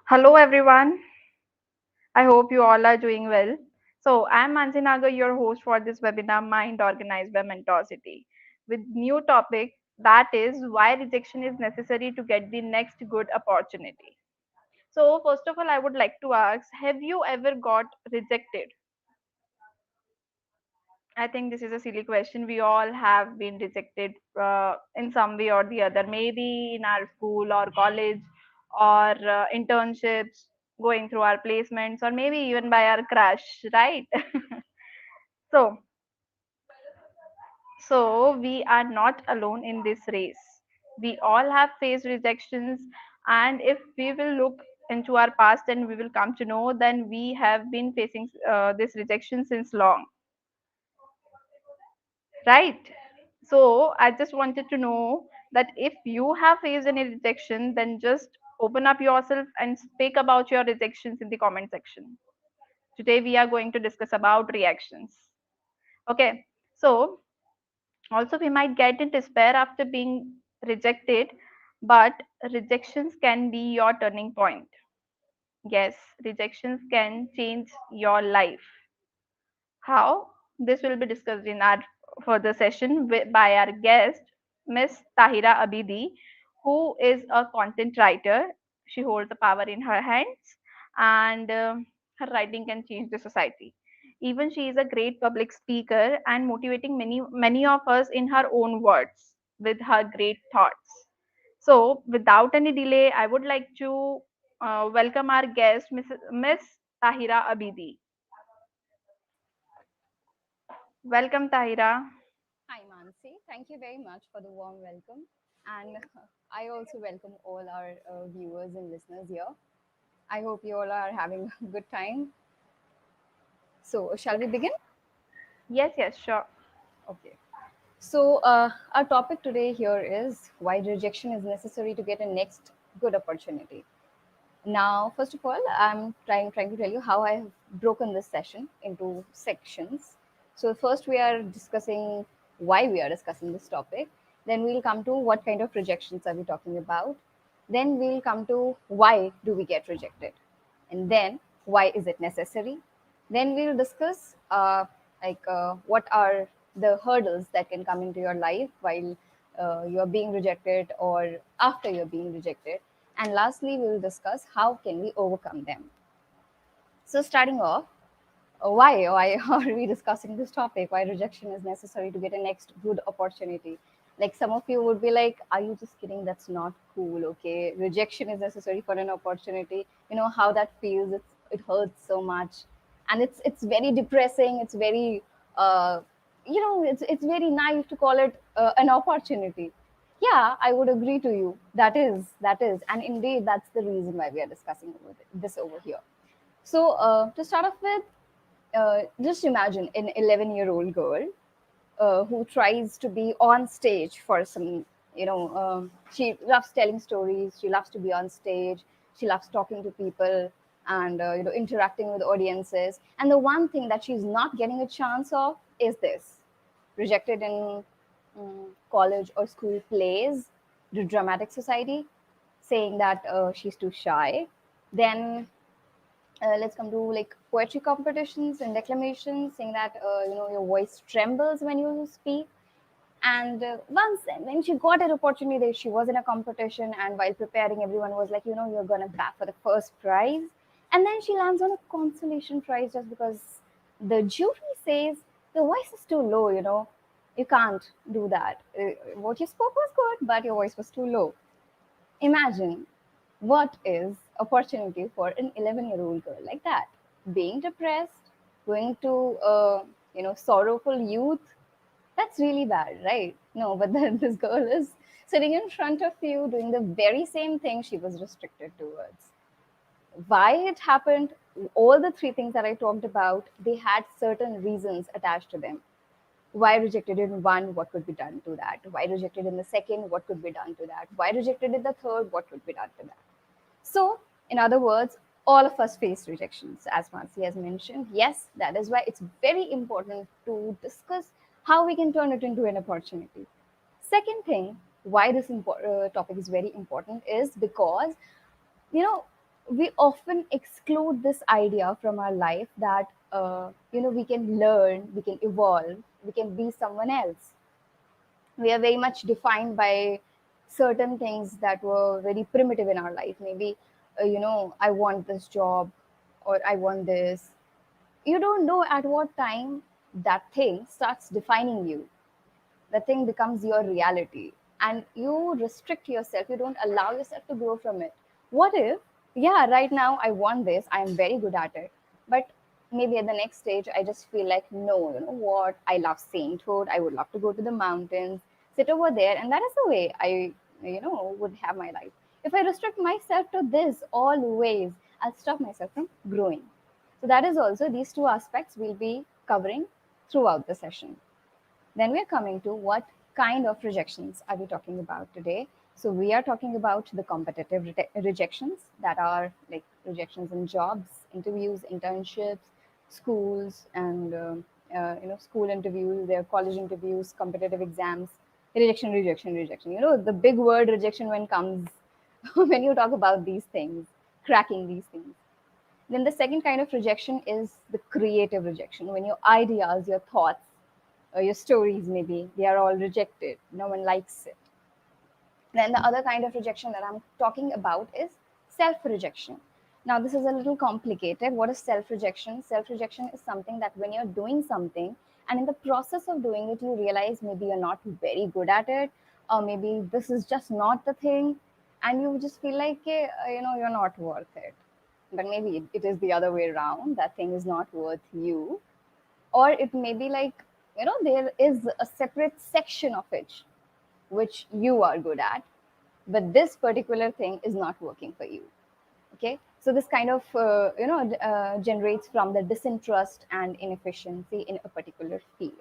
Hello everyone. I hope you all are doing well. So I'm Mansi Nagar, your host for this webinar Mind organized by Mentorsity with new topic that is why rejection is necessary to get the next good opportunity. So first of all I would like to ask, have you ever got rejected? I think this is a silly question. We all have been rejected in some way or the other, maybe in our school or college or internships, going through our placements, or maybe even by our crush, right? so, so we are not alone in this race. We all have faced rejections, and if we will look into our past, and we will come to know, then we have been facing this rejection since long, right? So I just wanted to know that if you have faced any rejection, then just open up yourself and speak about your rejections in the comment section. Today we are going to discuss about reactions. Okay, so also we might get in despair after being rejected, but rejections can be your turning point. Yes, rejections can change your life. How? This will be discussed in our further session by our guest, Miss Tahira Abidi, who is a content writer. She holds the power in her hands, and her writing can change the society. Even she is a great public speaker and motivating many of us in her own words with her great thoughts. So, without any delay, I would like to welcome our guest, Miss Tahira Abidi. Welcome, Tahira. Hi, Mansi. Thank you very much for the warm welcome. And I also welcome all our viewers and listeners here. I hope you all are having a good time. So, shall we begin? Yes, yes, sure. Okay. So, our topic today here is why rejection is necessary to get a next good opportunity. Now, first of all, I'm trying to tell you how I have broken this session into sections. So first we are discussing why we are discussing this topic. Then we'll come to what kind of rejections are we talking about. Then we'll come to why do we get rejected, and then why is it necessary. Then we'll discuss what are the hurdles that can come into your life while you're being rejected or after you're being rejected, and lastly we'll discuss how can we overcome them. So starting off, why are we discussing this topic, why rejection is necessary to get a next good opportunity? Like some of you would be like, are you just kidding? That's not cool. Okay, rejection is necessary for an opportunity. You know how that feels. It hurts so much, and it's very depressing. It's very it's very naive to call it an opportunity. Yeah, I would agree to you. That is, and indeed that's the reason why we are discussing this over here. So to start off with, just imagine an 11-year-old girl who tries to be on stage for some, she loves telling stories, she loves to be on stage, she loves talking to people and, interacting with audiences. And the one thing that she's not getting a chance of is this: rejected in college or school plays, the dramatic society, saying that she's too shy. Then let's come to like poetry competitions and declamations, saying that your voice trembles when you speak. And once when she got an opportunity, she was in a competition, and while preparing, everyone was like, you're gonna grab for the first prize, and then she lands on a consolation prize just because the jury says the voice is too low. You can't do that. What you spoke was good, but your voice was too low. Imagine what is opportunity for an 11-year-old girl like that, being depressed, going to sorrowful youth. That's really bad, right? No, but then this girl is sitting in front of you doing the very same thing she was restricted towards. Why it happened, all the three things that I talked about, they had certain reasons attached to them. Why rejected in one, what could be done to that? Why rejected in the second, what could be done to that? Why rejected in the third, what could be done to that? So, in other words, all of us face rejections, as Mansi has mentioned. Yes, that is why it's very important to discuss how we can turn it into an opportunity. Second thing, why this topic is very important is because, you know, we often exclude this idea from our life that we can learn, we can evolve, we can be someone else. We are very much defined by certain things that were very primitive in our life. Maybe I want this job, or I want this. You don't know at what time that thing starts defining you. The thing becomes your reality, and you restrict yourself, you don't allow yourself to grow from it. What if, yeah, right now I want this, I am very good at it, but maybe at the next stage I just feel like, no, you know what, I love sainthood, I would love to go to the mountains, sit over there, and that is the way I would have my life. If I restrict myself to this always, I'll stop myself from growing. So that is also, these two aspects we'll be covering throughout the session. Then we're coming to what kind of rejections are we talking about today. So we are talking about the competitive rejections, that are like rejections in jobs, interviews, internships, schools, and school interviews, their college interviews, competitive exams. Rejection, rejection, rejection. The big word rejection when comes when you talk about these things, cracking these things. Then the second kind of rejection is the creative rejection, when your ideas, your thoughts, your stories, maybe they are all rejected. No one likes it. Then the other kind of rejection that I'm talking about is self rejection. Now, this is a little complicated. What is self rejection? Self rejection is something that when you're doing something and in the process of doing it, you realize maybe you're not very good at it, or maybe this is just not the thing, and you just feel like, you're not worth it. But maybe it is the other way around, that thing is not worth you. Or it may be like, there is a separate section of it which you are good at, but this particular thing is not working for you. Okay, so this kind of generates from the disinterest and inefficiency in a particular field.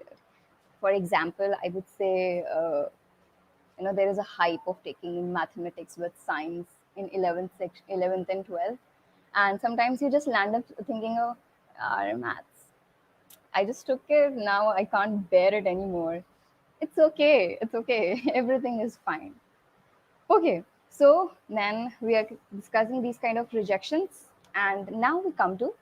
For example, I would say, there is a hype of taking mathematics with science in 11th and 12th, and sometimes you just land up thinking, oh, maths, I just took it. Now I can't bear it anymore. It's okay. It's okay. Everything is fine. Okay. So then we are discussing these kind of rejections. And now we come to,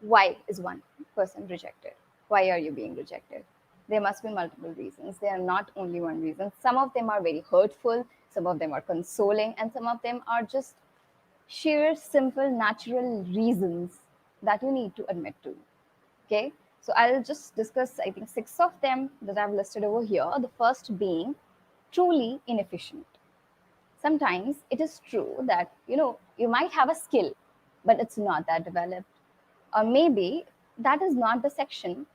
why is one person rejected? Why are you being rejected? There must be multiple reasons. There are not only one reason. Some of them are very hurtful, some of them are consoling, and some of them are just sheer, simple, natural reasons that you need to admit to. Okay, so I'll just discuss, I think, six of them that I've listed over here. The first being truly inefficient. Sometimes it is true that you might have a skill, but it's not that developed, or maybe that is not the section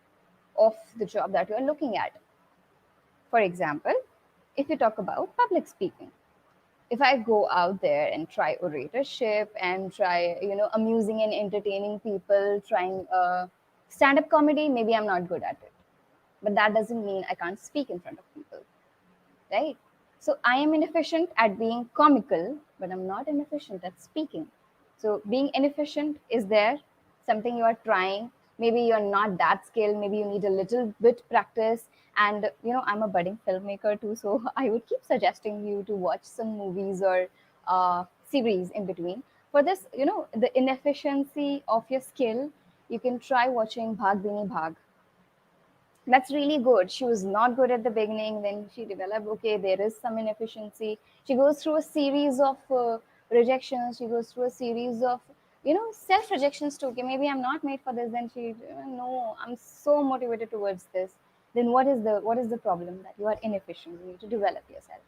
of the job that you are looking at. For example, if you talk about public speaking, if I go out there and try oratorship and try, amusing and entertaining people, trying stand up comedy, maybe I'm not good at it. But that doesn't mean I can't speak in front of people, right? So I am inefficient at being comical, but I'm not inefficient at speaking. So being inefficient is there, something you are trying. Maybe you're not that skilled, maybe you need a little bit practice. And I'm a budding filmmaker too, so I would keep suggesting you to watch some movies or series in between. For this, the inefficiency of your skill, you can try watching Bhag Bini Bhag. That's really good. She was not good at the beginning. Then she developed, okay, there is some inefficiency. She goes through a series of rejections. She goes through a series of, self rejections too. Okay, maybe I'm not made for this. Then she, no, I'm so motivated towards this. Then what is the problem? That you are inefficient. You need to develop yourself.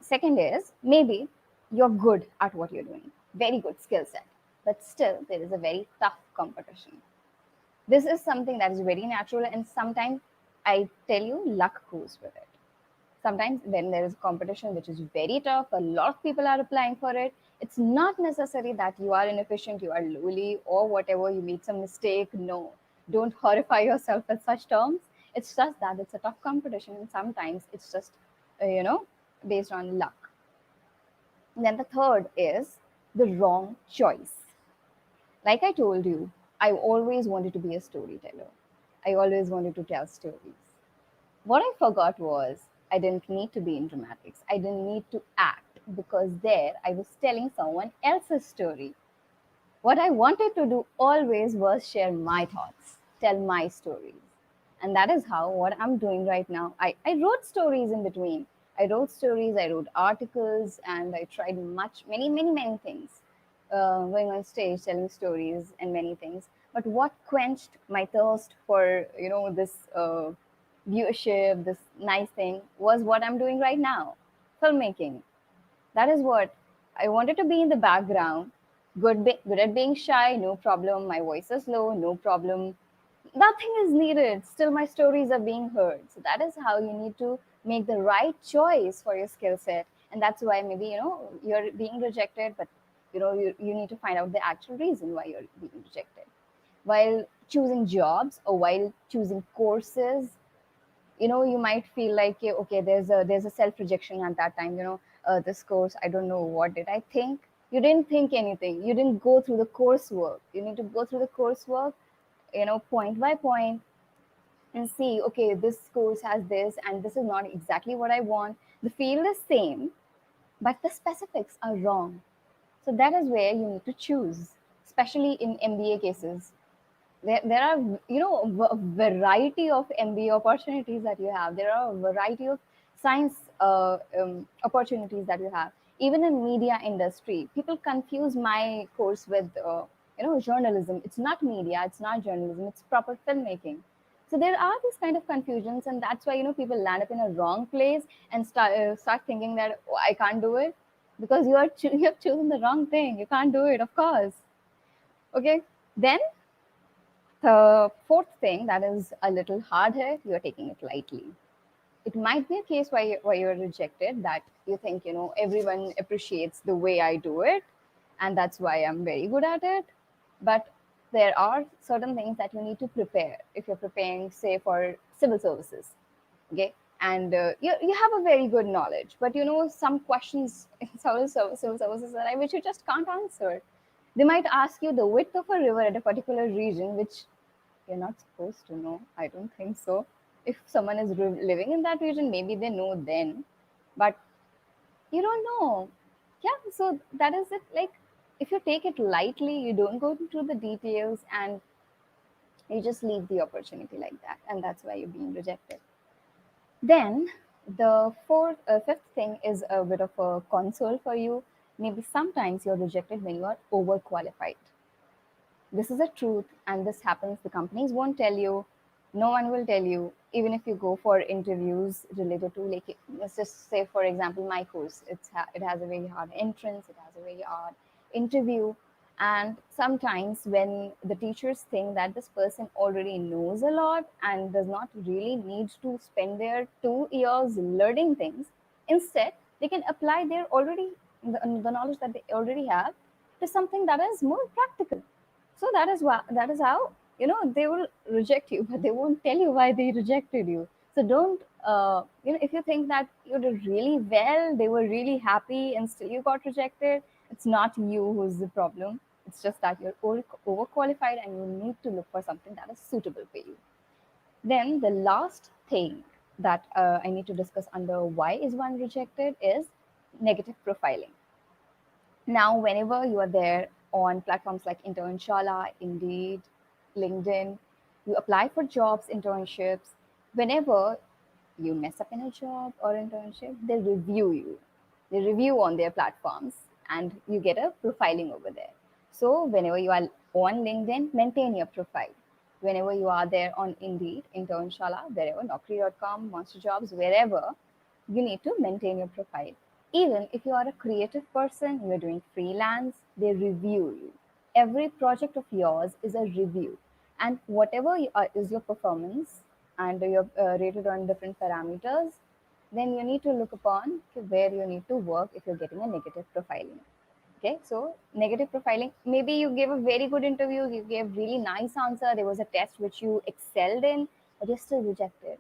Second is, maybe you're good at what you're doing, very good skill set, but still there is a very tough competition. This is something that is very natural, and sometimes I tell you, luck goes with it. Sometimes when there is competition which is very tough, a lot of people are applying for it, it's not necessary that you are inefficient, you are lowly, or whatever, you made some mistake. No, don't horrify yourself with such terms. It's just that it's a tough competition, and sometimes it's just based on luck. And then the third is the wrong choice. Like I told you, I always wanted to be a storyteller. I always wanted to tell stories. What I forgot was I didn't need to be in dramatics. I didn't need to act. because there I was telling someone else's story. What I wanted to do always was share my thoughts, tell my stories. And that is how what I'm doing right now. I wrote stories in between. I wrote stories, I wrote articles, and I tried many things. Going on stage, telling stories, and many things. But what quenched my thirst for, this viewership, this nice thing, was what I'm doing right now, filmmaking. That is what I wanted to be in the background. Good at being shy, no problem. My voice is low, no problem. Nothing is needed. Still, my stories are being heard. So that is how you need to make the right choice for your skill set. And that's why maybe you're being rejected, but you need to find out the actual reason why you're being rejected. While choosing jobs or while choosing courses, you might feel like, okay, there's a self rejection at that time. This course, I don't know, what did I think? You didn't think anything. You didn't go through the coursework. You need to go through the coursework, point by point, and see, okay, this course has this and this is not exactly what I want. The field is same, but the specifics are wrong. So that is where you need to choose, especially in MBA cases. There are a variety of MBA opportunities that you have. There are a variety of science opportunities that you have. Even in media industry, people confuse my course with journalism. It's not media, it's not journalism, it's proper filmmaking. So there are these kind of confusions, and that's why people land up in a wrong place and start thinking that, oh, I can't do it, because you have chosen the wrong thing. You can't do it, of course. Okay, then the fourth thing that is a little hard hit, you're taking it lightly. It might be a case why you're rejected, that you think, everyone appreciates the way I do it, and that's why I'm very good at it. But there are certain things that you need to prepare if you're preparing, say, for civil services. Okay. And you have a very good knowledge, but some questions in civil services that which you just can't answer. They might ask you the width of a river at a particular region, which you're not supposed to know. I don't think so. If someone is living in that region, maybe they know then, but you don't know. Yeah, so that is it. Like, if you take it lightly, you don't go into the details, and you just leave the opportunity like that, and that's why you're being rejected. Then the fifth thing is a bit of a console for you. Maybe sometimes you're rejected when you are overqualified. This is a truth, and this happens. The companies won't tell you, no one will tell you. Even if you go for interviews related to, like, let's just say, for example, my course, it has a very hard entrance, it has a very hard interview. And sometimes when the teachers think that this person already knows a lot and does not really need to spend their 2 years learning things, instead they can apply their already the knowledge that they already have to something that is more practical. So that is how they will reject you, but they won't tell you why they rejected you. So don't if you think that you did really well, they were really happy, and still you got rejected, it's not you who's the problem. It's just that you're overqualified, and you need to look for something that is suitable for you. Then the last thing that I need to discuss under why is one rejected is negative profiling. Now, whenever you are there on platforms like Internshala, Indeed, LinkedIn, you apply for jobs, internships. Whenever you mess up in a job or internship, they review you. They review on their platforms, and you get a profiling over there. So, whenever you are on LinkedIn, maintain your profile. Whenever you are there on Indeed, Internshala, wherever, Naukri.com, Monster Jobs, wherever, you need to maintain your profile. Even if you are a creative person, you're doing freelance, they review you. Every project of yours is a review, and whatever is your performance, and you're rated on different parameters, then you need to look upon where you need to work if you're getting a negative profiling. Okay, so negative profiling, maybe you gave a very good interview, you gave really nice answer, there was a test which you excelled in, but you're still rejected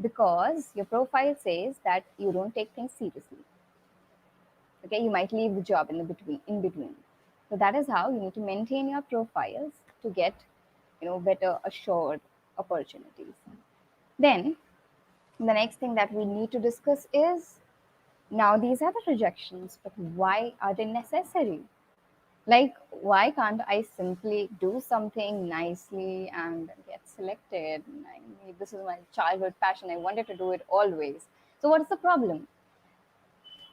because your profile says that you don't take things seriously. Okay, you might leave the job in between. So that is how you need to maintain your profiles to get better assured opportunities. Then the next thing that we need to discuss is Now, these are the rejections, but why are they necessary? Like, why can't I simply do something nicely and get selected? I mean, this is my childhood passion. I wanted to do it always. So, what's the problem?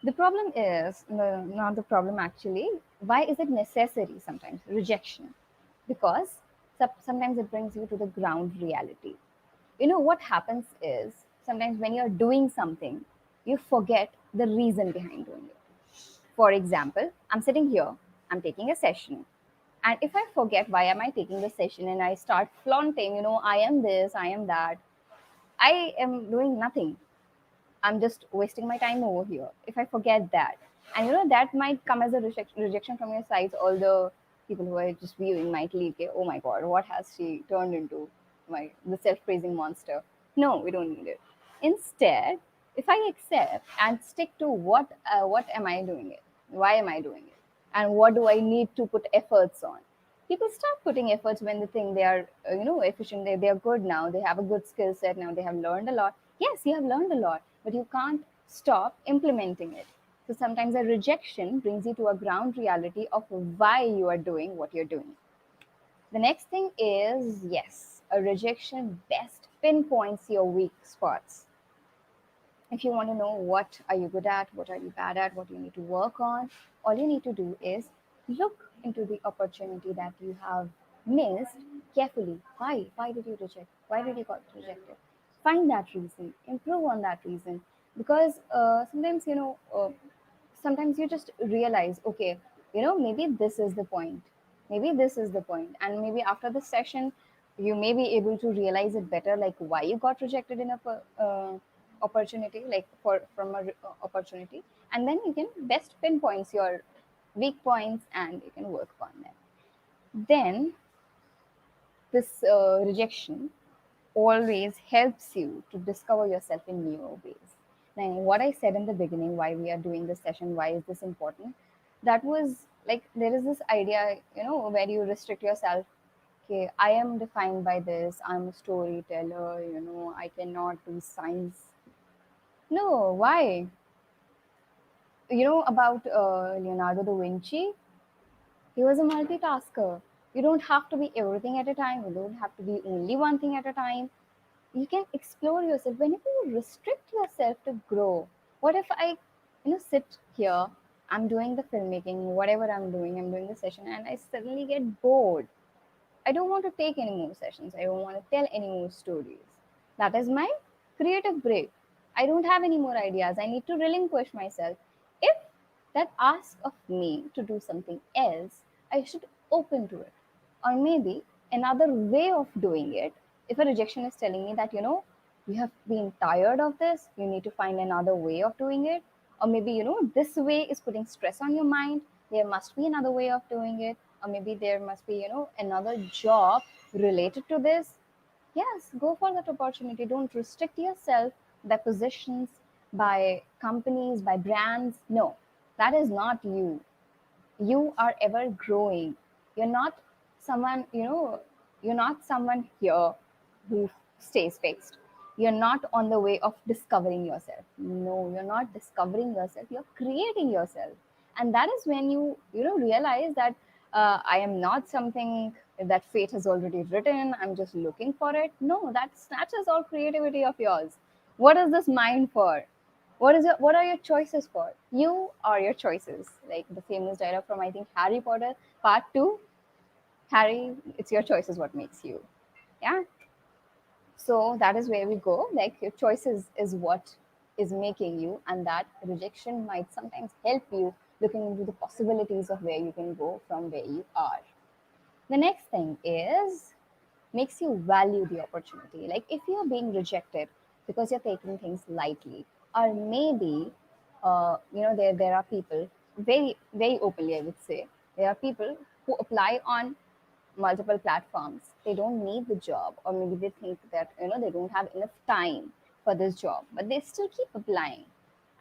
The problem is not the problem actually. Why is it necessary sometimes? Rejection. Because sometimes it brings you to the ground reality. You know what happens is sometimes when you're doing something, you forget the reason behind doing it. For example, I'm sitting here, I'm taking a session. And if I forget why am I taking the session and I start flaunting, I am this, I am that, I am doing nothing. I'm just wasting my time over here if I forget that. And that might come as a rejection from your sides. All the people who are just viewing might leave, okay, oh my god, what has she turned into? The self-praising monster. No, we don't need it. Instead, if I accept and stick to what am I doing it? Why am I doing it? And what do I need to put efforts on? People start putting efforts when they think they are efficient, they are good now, they have a good skill set now, they have learned a lot. Yes, you have learned a lot, but you can't stop implementing it. So sometimes a rejection brings you to a ground reality of why you are doing what you're doing. The next thing is, yes, a rejection best pinpoints your weak spots. If you want to know what are you good at, what are you bad at, what you need to work on, all you need to do is look into the opportunity that you have missed carefully. Why did you reject? Why did you got rejected? Find that reason, improve on that reason. Because sometimes you just realize, okay, maybe this is the point, maybe this is the point, and maybe after the session you may be able to realize it better, like why you got rejected in a opportunity, like from a opportunity, and then you can best pinpoints your weak points and you can work on them. Then this rejection always helps you to discover yourself in newer ways. Now, what I said in the beginning, why we are doing this session, why is this important? That was like there is this idea, where you restrict yourself. Okay, I am defined by this. I'm a storyteller. I cannot do science. No, why? You know about Leonardo da Vinci? He was a multitasker. You don't have to be everything at a time. You don't have to be only one thing at a time. You can explore yourself. Whenever you restrict yourself to grow, what if I sit here, I'm doing the filmmaking, whatever I'm doing the session, and I suddenly get bored. I don't want to take any more sessions. I don't want to tell any more stories. That is my creative break. I don't have any more ideas. I need to relinquish myself. If that asks of me to do something else, I should open to it. Or maybe another way of doing it. If a rejection is telling me that, you have been tired of this, you need to find another way of doing it. Or maybe, this way is putting stress on your mind, there must be another way of doing it. Or maybe there must be, another job related to this. Yes, go for that opportunity. Don't restrict yourself by positions, by companies, by brands. No, that is not you. You are ever growing. You're not someone, you're not someone here who stays fixed. You're not on the way of discovering yourself. No, you're not discovering yourself. You're creating yourself. And that is when you realize that I am not something that fate has already written. I'm just looking for it. No, that snatches all creativity of yours. What is this mind for? What are your choices for? You are your choices. Like the famous dialogue from, I think, Harry Potter Part 2. Harry, it's your choices what makes you. Yeah. So that is where we go. Like your choices is what is making you, and that rejection might sometimes help you looking into the possibilities of where you can go from where you are. The next thing is makes you value the opportunity. Like if you're being rejected because you're taking things lightly, or maybe there are people, very very openly I would say, there are people who apply on multiple platforms. They don't need the job, or maybe they think that they don't have enough time for this job, but they still keep applying.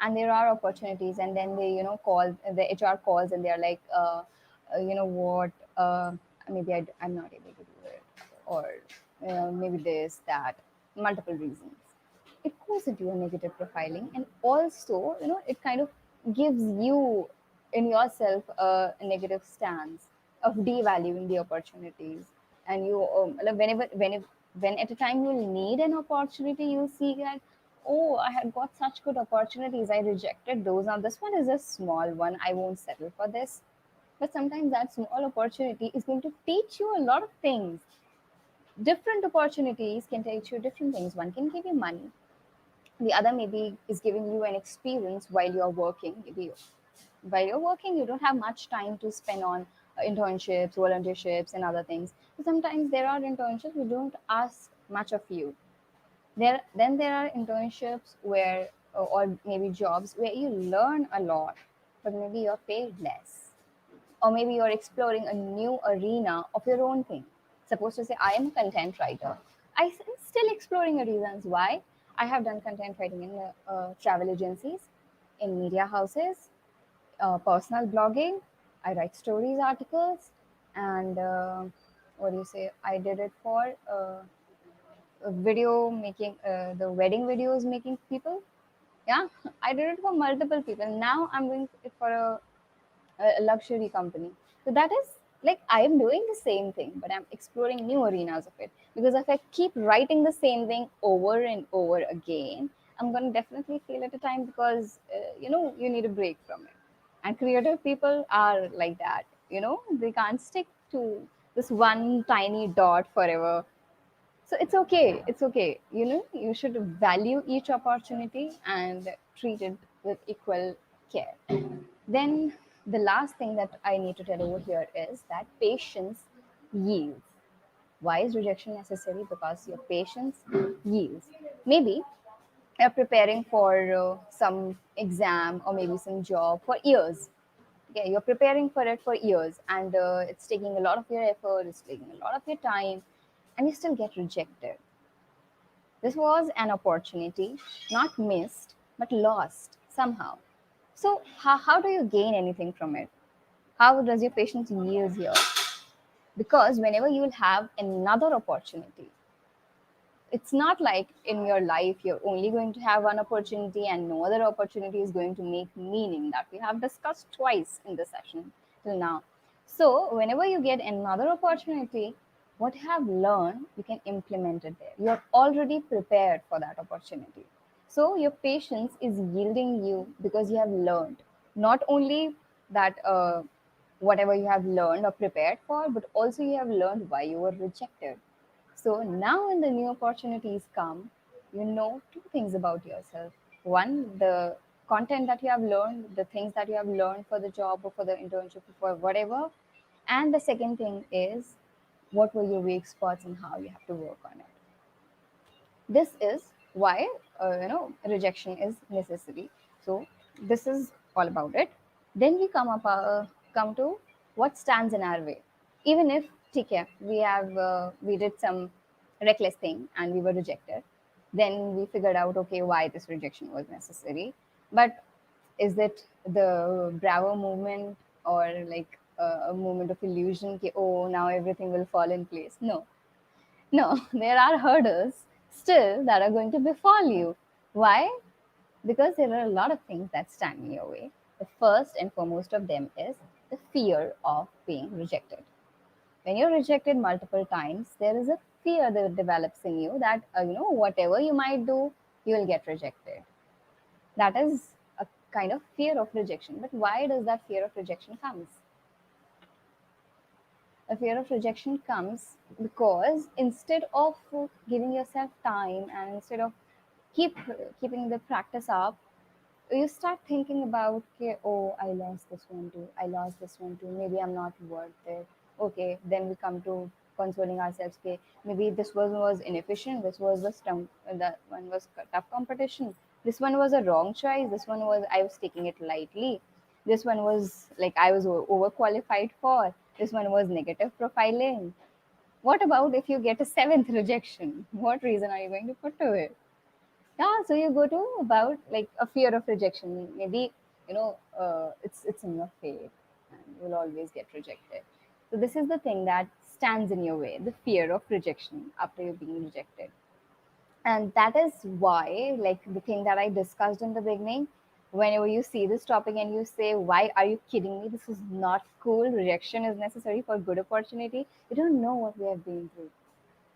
And there are opportunities, and then they call, the HR calls, and they're like, what, maybe I'm not able to do it, or maybe this, that, multiple reasons. It goes into a negative profiling, and also it kind of gives you in yourself a negative stance of devaluing the opportunities. And you like when at a time you'll need an opportunity, you'll see that, oh, I had got such good opportunities, I rejected those. Now this one is a small one, I won't settle for this. But sometimes that small opportunity is going to teach you a lot of things. Different opportunities can teach you different things. One can give you money, the other maybe is giving you an experience while you're working. Maybe while you're working, you don't have much time to spend on internships, volunteerships, and other things. So sometimes there are internships who don't ask much of you. Then there are internships where, or maybe jobs where you learn a lot, but maybe you're paid less, or maybe you're exploring a new arena of your own thing. Suppose to say, I am a content writer. I'm still exploring reasons why. I have done content writing in travel agencies, in media houses, personal blogging. I write stories, articles, and what do you say? I did it for video making, the wedding videos making people. Yeah, I did it for multiple people. Now I'm doing it for a luxury company. So that is like I am doing the same thing, but I'm exploring new arenas of it. Because if I keep writing the same thing over and over again, I'm going to definitely feel at a time, because you need a break from it. And creative people are like that. They can't stick to this one tiny dot forever. So it's okay. It's okay. You should value each opportunity and treat it with equal care. Then the last thing that I need to tell over here is that patience yields. Why is rejection necessary? Because your patience yields. Maybe you're preparing for some exam or maybe some job for years. Okay, you're preparing for it for years, and it's taking a lot of your effort, it's taking a lot of your time, and you still get rejected. This was an opportunity, not missed, but lost somehow. So, how do you gain anything from it? How does your patience yield here? Because whenever you will have another opportunity, it's not like in your life you're only going to have one opportunity and no other opportunity is going to make meaning, that we have discussed twice in this session till now. So whenever you get another opportunity, what you have learned, you can implement it there. You're already prepared for that opportunity. So your patience is yielding you because you have learned not only that whatever you have learned or prepared for, but also you have learned why you were rejected. So now, when the new opportunities come, you know two things about yourself. One, the content that you have learned, the things that you have learned for the job or for the internship or for whatever. And the second thing is, what were your weak spots and how you have to work on it. This is why rejection is necessary. So this is all about it. Then we come to what stands in our way. Even if okay, we did some reckless thing and we were rejected, then we figured out, okay, why this rejection was necessary. But is it the bravo movement, or like a moment of illusion कि, oh, now everything will fall in place? No, there are hurdles still that are going to befall you. Why? Because there are a lot of things that stand in your way. The first and foremost of them is the fear of being rejected. When you're rejected multiple times, there is a fear that develops in you that, whatever you might do, you will get rejected. That is a kind of fear of rejection. But why does that fear of rejection comes? The fear of rejection comes because instead of giving yourself time, and instead of keeping the practice up, you start thinking about, okay, oh, I lost this one too, I lost this one too, maybe I'm not worth it. Okay, then we come to consoling ourselves, okay, maybe this one was inefficient, this was that one was tough competition, this one was a wrong choice, this one was I was taking it lightly, this one was like I was overqualified for, this one was negative profiling. What about if you get a seventh rejection? What reason are you going to put to it? Yeah, so you go to about like a fear of rejection. Maybe it's in your fate, and you'll always get rejected. So this is the thing that stands in your way: the fear of rejection after you're being rejected. And that is why, like the thing that I discussed in the beginning, Whenever you see this topic and you say, why are you kidding me? This is not cool. Rejection is necessary for good opportunity. You don't know what we have been through.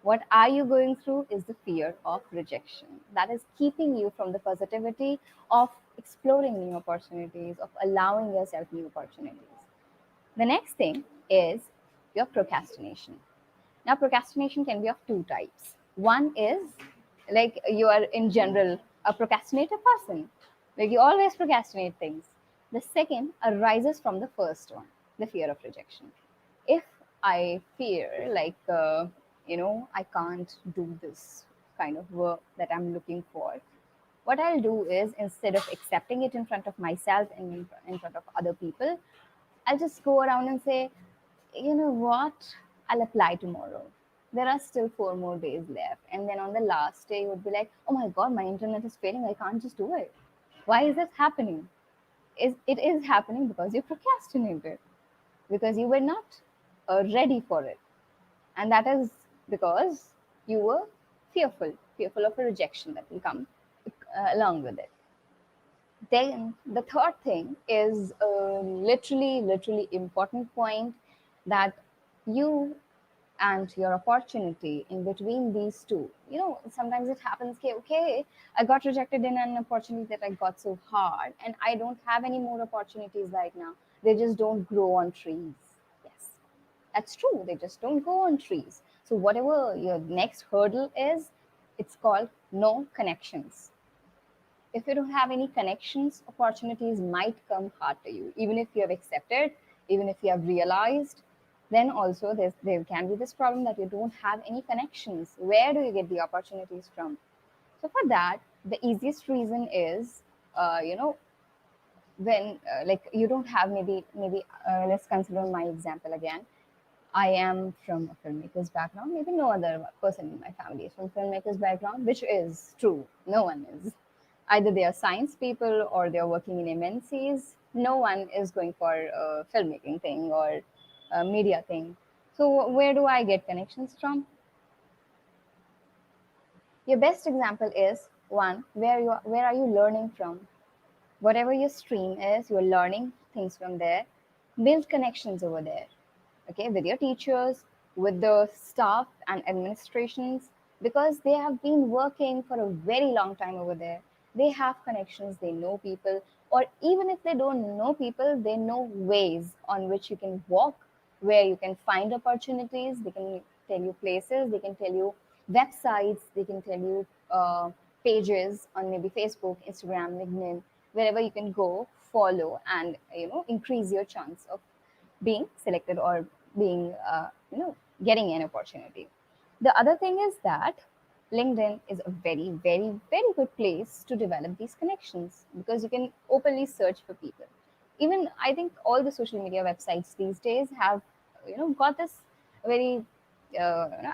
What are you going through is the fear of rejection that is keeping you from the positivity of exploring new opportunities, of allowing yourself new opportunities. The next thing is your procrastination. Now, procrastination can be of two types. One is like you are in general a procrastinator person, like you always procrastinate things. The second arises from the first one, the fear of rejection. If I fear like I can't do this kind of work that I'm looking for, what I'll do is instead of accepting it in front of myself and in front of other people, I'll just go around and say, you know what, I'll apply tomorrow. There are still 4 more days left. And then on the last day, you would be like, oh my God, my internet is failing. I can't just do it. Why is this happening? It is happening because you procrastinated, because you were not ready for it. And that is because you were fearful of a rejection that will come along with it. Then the third thing is a literally important point, that you and your opportunity in between these two. Sometimes it happens, okay, I got rejected in an opportunity that I got so hard, and I don't have any more opportunities right now. They just don't grow on trees. Yes, that's true. They just don't go on trees. So, whatever your next hurdle is, it's called no connections. If you don't have any connections, opportunities might come hard to you. Even if you have accepted, even if you have realized, then also there can be this problem that you don't have any connections. Where do you get the opportunities from? So for that, the easiest reason is, when like you don't have, maybe let's consider my example again. I am from a filmmaker's background. Maybe no other person in my family is from filmmaker's background, which is true. No one is. Either they are science people or they are working in MNCs. No one is going for a filmmaking thing or a media thing. So where do I get connections from? Your best example is one, where are you learning from? Whatever your stream is, you're learning things from there. Build connections over there, okay, with your teachers, with the staff and administrations, because they have been working for a very long time over there. They have connections, they know people, or even if they don't know people, they know ways on which you can walk, where you can find opportunities. They can tell you places, they can tell you websites, they can tell you pages on maybe Facebook, Instagram, LinkedIn, wherever you can go, follow, and increase your chance of being selected or being getting an opportunity. The other thing is that LinkedIn is a very very good place to develop these connections, because you can openly search for people. Even I think all the social media websites these days have got this very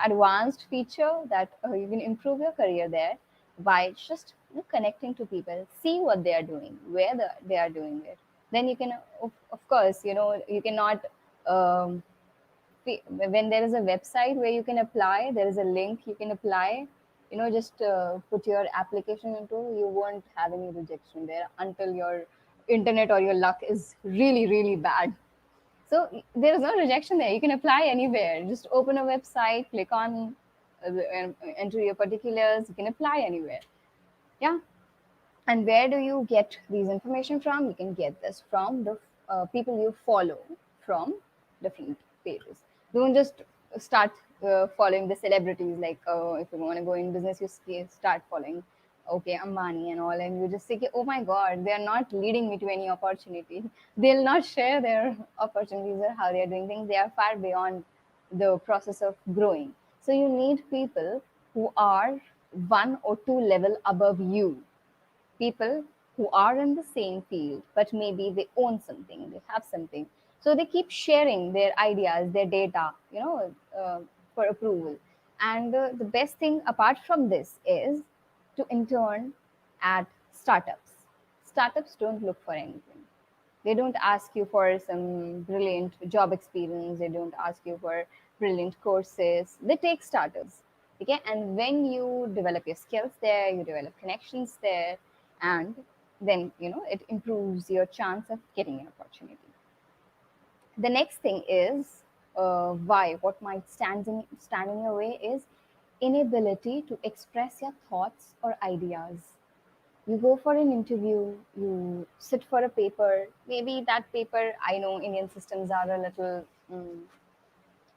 advanced feature that you can improve your career there by just connecting to people, see what they are doing, where they are doing it. Then you can, of course, you cannot um, when there is a website where you can apply, there is a link you can apply. Just put your application into, you won't have any rejection there until your internet or your luck is really bad. So there is no rejection there. You can apply anywhere. Just open a website, click on, enter your particulars. You can apply anywhere. Yeah. And where do you get these information from? You can get this from the people you follow from different pages. Don't just start following the celebrities. Like, if you want to go in business, you start following, okay, Ambani and all, and you just say, oh my God, they are not leading me to any opportunity. They'll not share their opportunities or how they are doing things. They are far beyond the process of growing. So you need people who are 1 or 2 level above you, people who are in the same field, but maybe they own something, they have something. So they keep sharing their ideas, their data, for approval. And the best thing apart from this is to intern at startups. Startups don't look for anything. They don't ask you for some brilliant job experience. They don't ask you for brilliant courses. They take starters. Okay. And when you develop your skills there, you develop connections there, and then it improves your chance of getting an opportunity. The next thing is, why what might stand in your way is inability to express your thoughts or ideas. You go for an interview, you sit for a paper. Maybe that paper, I know Indian systems are a little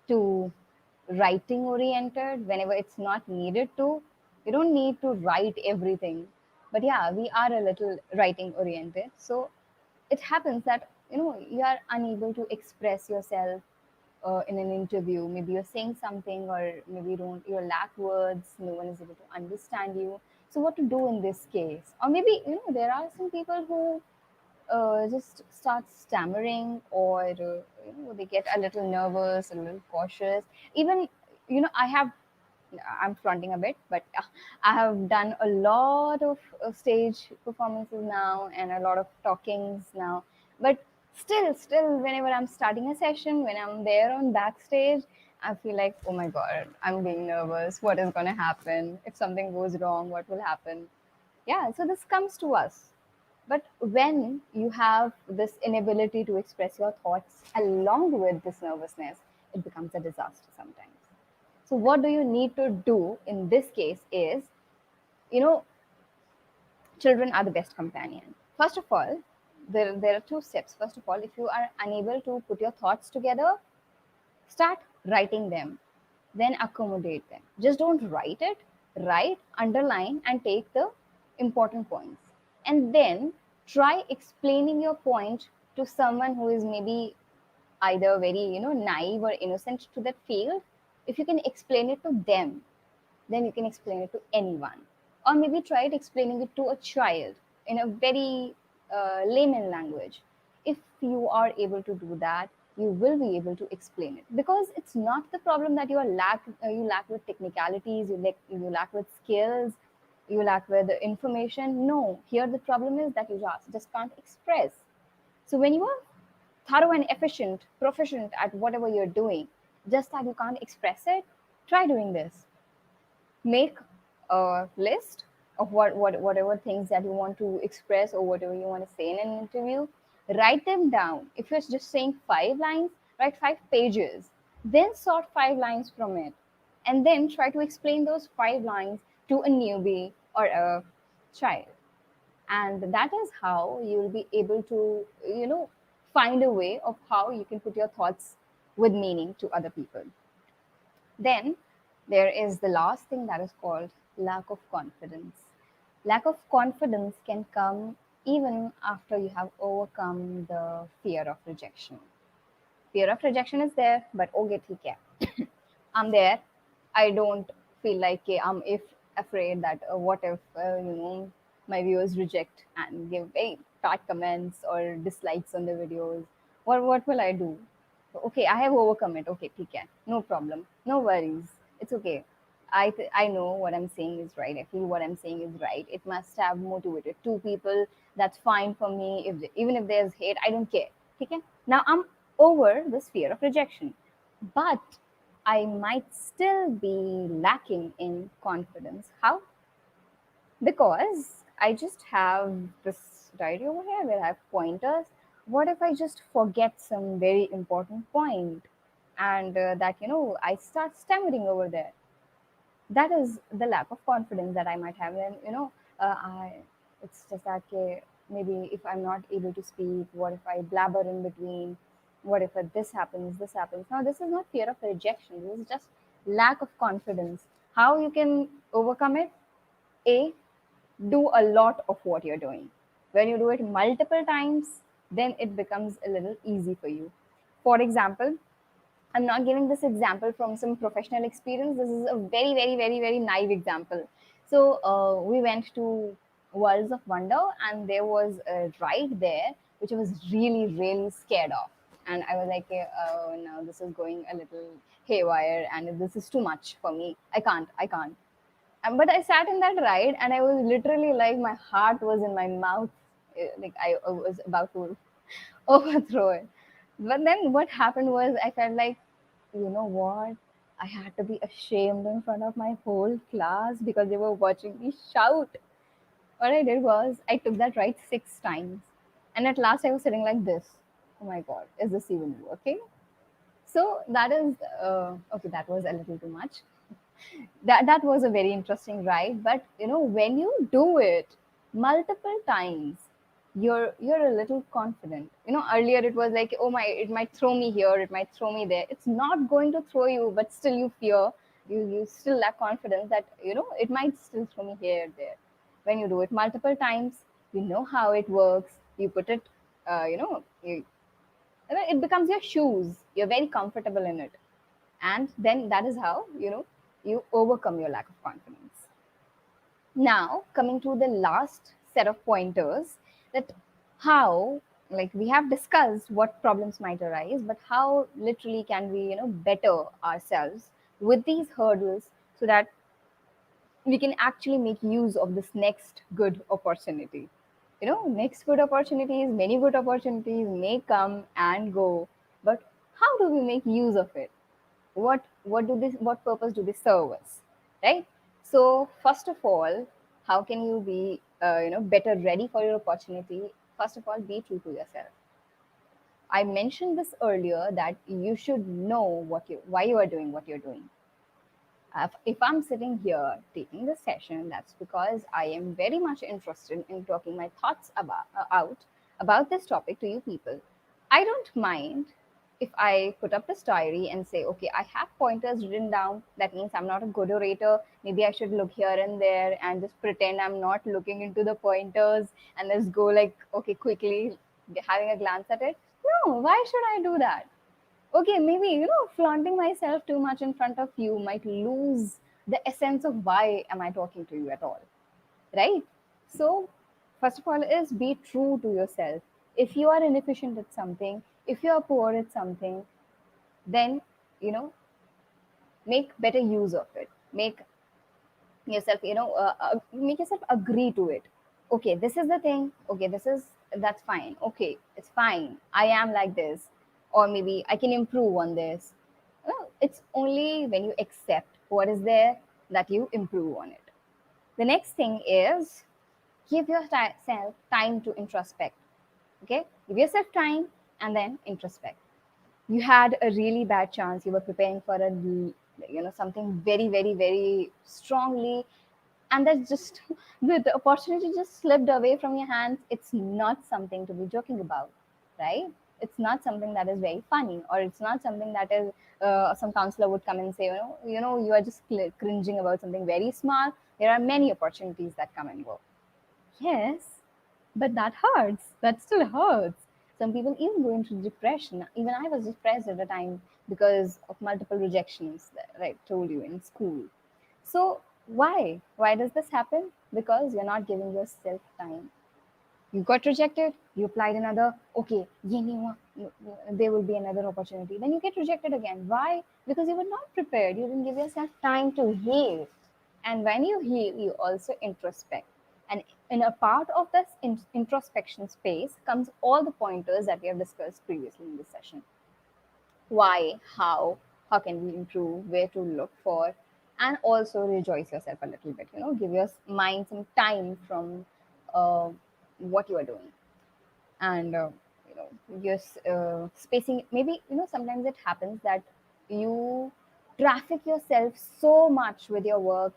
too writing oriented whenever it's not needed to. You don't need to write everything. But yeah, we are a little writing oriented. So it happens that you are unable to express yourself in an interview. Maybe you're saying something, or maybe you lack words, no one is able to understand you. So what to do in this case? Or maybe there are some people who just start stammering, or they get a little nervous, a little cautious. Even I'm fronting a bit, but I have done a lot of stage performances now and a lot of talkings now. But still, whenever I'm starting a session, when I'm there on backstage, I feel like, oh my god, I'm being nervous. What is going to happen? If something goes wrong, what will happen? Yeah, so this comes to us. But when you have this inability to express your thoughts along with this nervousness, it becomes a disaster sometimes. So, what do you need to do in this case is, you know, children are the best companion. First of all, there are two steps. First of all, if you are unable to put your thoughts together, start writing them, then accommodate them. Just don't write it, write, underline, and take the important points. And then try explaining your point to someone who is maybe either very, naive or innocent to that field. If you can explain it to them, then you can explain it to anyone. Or maybe try explaining it to a child in a very layman language. If you are able to do that, you will be able to explain it, because it's not the problem that you lack with technicalities, you lack with skills, you lack with the information. No, here the problem is that you just can't express. So when you are thorough and efficient, proficient at whatever you're doing, just that you can't express it, try doing this. Make a list of whatever things that you want to express or whatever you want to say in an interview. Write them down. If you're just saying 5 lines, write 5 pages, then sort 5 lines from it, and then try to explain those 5 lines to a newbie or a child. And that is how you will be able to find a way of how you can put your thoughts with meaning to other people. Then there is the last thing, that is called lack of confidence. Lack of confidence can come even after you have overcome the fear of rejection. Fear of rejection is there, but okay, theek hai. I'm there. I don't feel like I'm if afraid that what if my viewers reject and give very bad comments or dislikes on the videos. What will I do? Okay, I have overcome it. Okay, theek hai. No problem. No worries. It's okay. I know what I'm saying is right. I feel what I'm saying is right. It must have motivated 2 people. That's fine for me. Even if there's hate, I don't care. Okay. Now I'm over this fear of rejection, but I might still be lacking in confidence. How? Because I just have this diary over here where I have pointers. What if I just forget some very important point, and that I start stammering over there? That is the lack of confidence that I might have. And I it's just that maybe if I'm not able to speak, what if I blabber in between? What if this happens? This happens. Now this is not fear of rejection. This is just lack of confidence. How you can overcome it? A, do a lot of what you're doing. When you do it multiple times, then it becomes a little easy for you. For example, I'm not giving this example from some professional experience. This is a very, very, very, very naive example. So we went to Worlds of Wonder, and there was a ride there which I was really, really scared of. And I was like, oh no, this is going a little haywire, and this is too much for me. I can't. But I sat in that ride, and I was literally like, my heart was in my mouth, like I was about to overthrow it. But then what happened was, I felt like, you know what? I had to be ashamed in front of my whole class because they were watching me shout. what I did was I took that right 6 times. And at last I was sitting like this. Oh my God, is this even working? So that is, okay, that was a little too much. That was a very interesting ride. But when you do it multiple times, you're a little confident. Earlier it was like, oh my, it might throw me here, it might throw me there. It's not going to throw you, but still you fear. You still lack confidence that it might still throw me here, there. When you do it multiple times, you know how it works. You put it, it becomes your shoes. You're very comfortable in it. And then that is how you overcome your lack of confidence. Now coming to the last set of pointers, that how, like, we have discussed what problems might arise, but how literally can we better ourselves with these hurdles, so that we can actually make use of this next good opportunity. Next good opportunities, many good opportunities may come and go, but how do we make use of it? What purpose do they serve us, right? So first of all, how can you be better ready for your opportunity? First of all, be true to yourself. I mentioned this earlier, that you should know why you are doing what you're doing. If I'm sitting here taking this session, that's because I am very much interested in talking my thoughts about this topic to you people. I don't mind if I put up this diary and say, okay, I have pointers written down. That means I'm not a good orator. Maybe I should look here and there and just pretend I'm not looking into the pointers and just go like, okay, quickly having a glance at it. No, why should I do that? Okay, maybe flaunting myself too much in front of you might lose the essence of why am I talking to you at all, right? So first of all is be true to yourself. If you are inefficient at something, if you are poor at something, then you know make better use of it. Make yourself agree to it. Okay, this is the thing. Okay, that's fine. Okay, it's fine, I am like this, or maybe I can improve on this. Well, it's only when you accept what is there that you improve on it. The next thing is, give yourself time to introspect. Okay, give yourself time and then introspect. You had a really bad chance, you were preparing for something very very very strongly, and that's just the opportunity just slipped away from your hands. It's not something to be joking about, right? It's not something that is very funny, or it's not something that is some counselor would come and say, you are just cringing about something very small. There are many opportunities that come and go. Yes, but that hurts. That still hurts. Some people even go into depression. Even I was depressed at the time because of multiple rejections that I told you in school. So why? Why does this happen? Because you're not giving yourself time. You got rejected, you applied another, okay, ye nahi hua, there will be another opportunity. Then you get rejected again. Why? Because you were not prepared. You didn't give yourself time to heal. And when you heal, you also introspect. And in a part of this introspection space comes all the pointers that we have discussed previously in this session. Why, how can we improve, where to look for, and also rejoice yourself a little bit. Give your mind some time from uh, what you are doing. And just spacing. Maybe sometimes it happens that you traffic yourself so much with your work,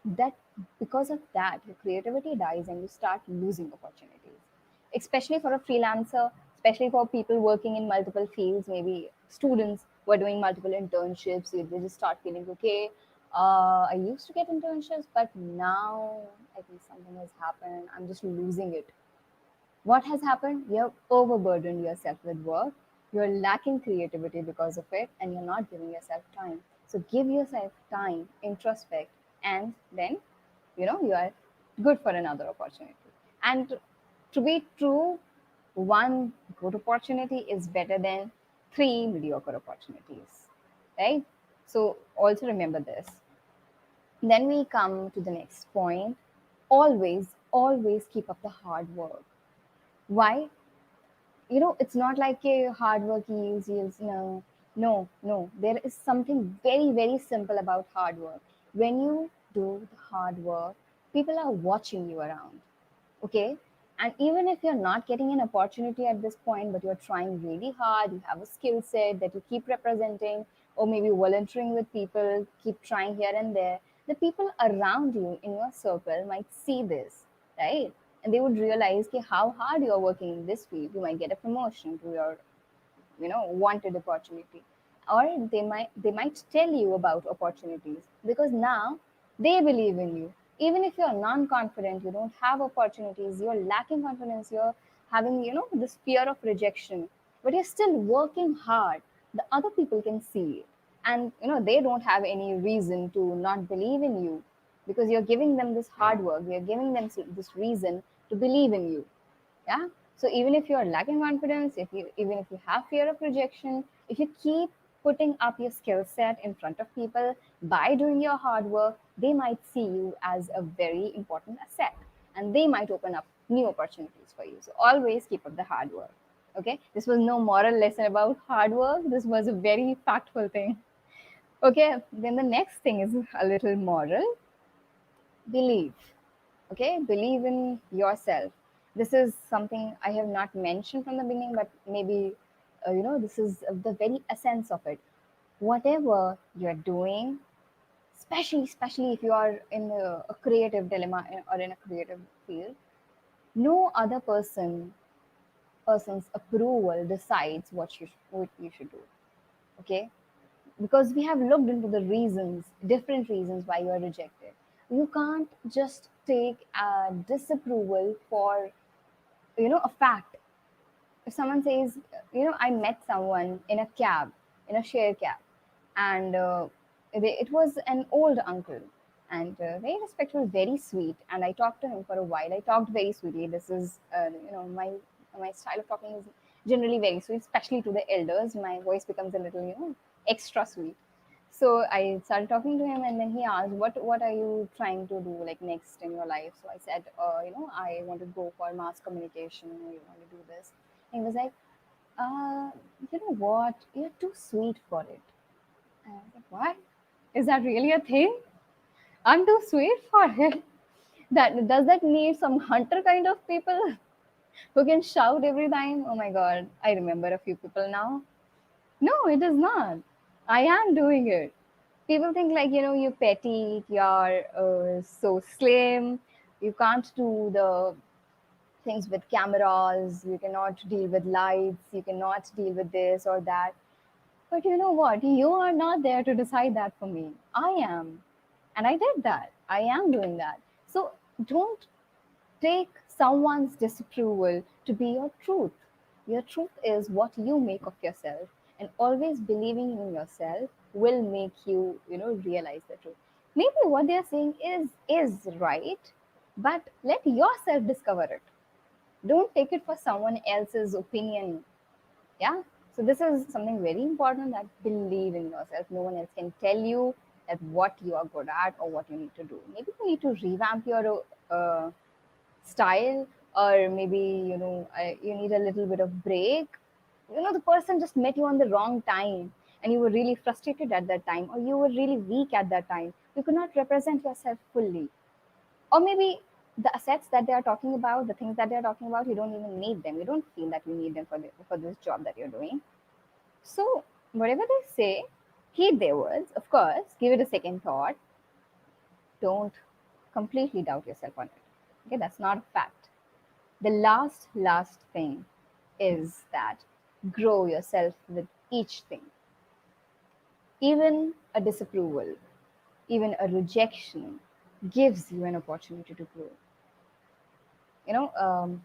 that because of that your creativity dies and you start losing opportunities, especially for a freelancer, especially for people working in multiple fields. Maybe students who are doing multiple internships, they just start feeling, okay, I used to get internships, but now I think something has happened, I'm just losing it. What has happened? You have overburdened yourself with work. You're lacking creativity because of it, and you're not giving yourself time. So give yourself time, introspect, and then you are good for another opportunity. And to be true, one good opportunity is better than three mediocre opportunities, right? So also remember this. Then we come to the next point. Always keep up the hard work. Why? It's not like a hard work yields. No, there is something very very simple about hard work. When you do the hard work, people are watching you around. Okay, and even if you're not getting an opportunity at this point, but you're trying really hard, you have a skill set that you keep representing, or maybe volunteering with people, keep trying here and there, the people around you in your circle might see this, right? And they would realize ki how hard you're working in this field. You might get a promotion to your wanted opportunity, or they might tell you about opportunities, because now they believe in you. Even if you're non-confident, you don't have opportunities, you're lacking confidence, you're having this fear of rejection, but you're still working hard, the other people can see it. And they don't have any reason to not believe in you, because you're giving them this hard work, you're giving them this reason to believe in you. Yeah. So even if you're lacking confidence, if you even if you have fear of rejection, if you keep putting up your skill set in front of people by doing your hard work, they might see you as a very important asset, and they might open up new opportunities for you. So always keep up the hard work. Okay, this was no moral lesson about hard work, this was a very factful thing. Okay, then the next thing is a little moral. Believe. Okay, believe in yourself. This is something I have not mentioned from the beginning, but maybe this is the very essence of it. Whatever you're doing, especially if you are in a creative dilemma or in a creative field, no other person's approval decides what you should do. Okay, because we have looked into the reasons, different reasons why you are rejected. You can't just take a disapproval for a fact. If someone says, I met someone in a cab, in a share cab, and it was an old uncle, and very respectful, very sweet, and I talked to him for a while. I talked very sweetly. This is my style of talking is generally very sweet, especially to the elders. My voice becomes a little extra sweet. So I started talking to him, and then he asked, "What are you trying to do like next in your life?" So I said, I want to go for mass communication. I want to do this. And he was like, uh, "You know what? You're too sweet for it." And I was like, "What? Is that really a thing? I'm too sweet for it. That does that need some hunter kind of people who can shout every time? Oh my god, I remember a few people now. No, it is not. I am doing it. People think like you're petty, you're so slim, you can't do the things with cameras, you cannot deal with lights, you cannot deal with this or that. But you know what? You are not there to decide that for me. I am. And I did that. I am doing that. So don't take someone's disapproval to be your truth. Your truth is what you make of yourself, and always believing in yourself will make you, realize the truth. Maybe what they are saying is right, but let yourself discover it. Don't take it for someone else's opinion. Yeah. So this is something very important, that believe in yourself. No one else can tell you that what you are good at or what you need to do. Maybe you need to revamp your style, or maybe you need a little bit of break. The person just met you on the wrong time, and you were really frustrated at that time, or you were really weak at that time, you could not represent yourself fully. Or maybe the assets that they are talking about, the things that they are talking about, you don't even need them, you don't feel that you need them for this job that you're doing. So whatever they say, heed their words, of course, give it a second thought. Don't completely doubt yourself on it. Okay, that's not a fact. The last thing is that grow yourself with each thing. Even a disapproval, even a rejection gives you an opportunity to grow. You know,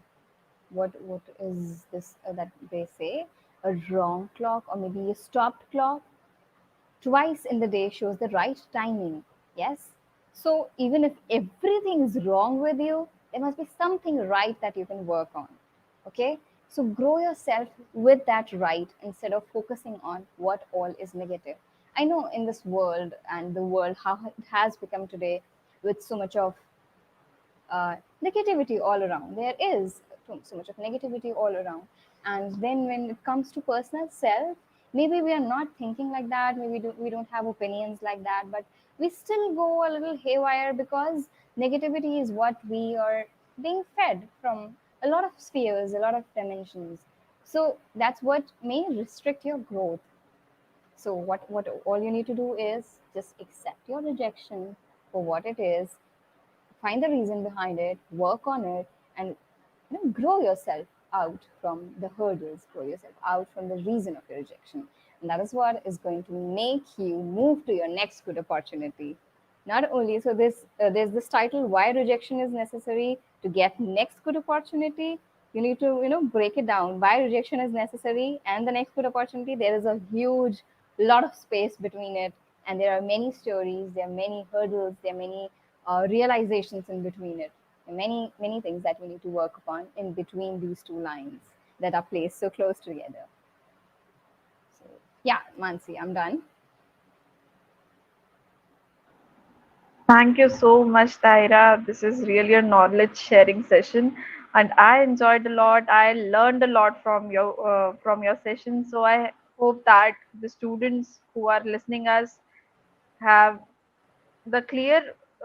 what is this that they say? A wrong clock, or maybe a stopped clock, twice in the day shows the right timing. Yes. So even if everything is wrong with you, there must be something right that you can work on. Okay. So grow yourself with that right, instead of focusing on what all is negative. I know in this world, and the world how it has become today, with so much of negativity all around. There is so much of negativity all around. And then when it comes to personal self, maybe we are not thinking like that. Maybe we don't have opinions like that, but we still go a little haywire, because Negativity is what we are being fed from a lot of spheres, a lot of dimensions. So that's what may restrict your growth. So what all you need to do is just accept your rejection for what it is, find the reason behind it, work on it, and grow yourself out from the hurdles, grow yourself out from the reason of your rejection. And that is what is going to make you move to your next good opportunity. Not only so, there's this title, why rejection is necessary to get next good opportunity. You need to break it down, why rejection is necessary and the next good opportunity. There is a huge lot of space between it, and there are many stories, there are many hurdles, there are many realizations in between it, and many things that we need to work upon in between these two lines that are placed so close together. So yeah, Mansi, I'm done. Thank you so much, Tahira. This is really a knowledge sharing session, and I enjoyed a lot. I learned a lot from your session. So I hope that the students who are listening us have the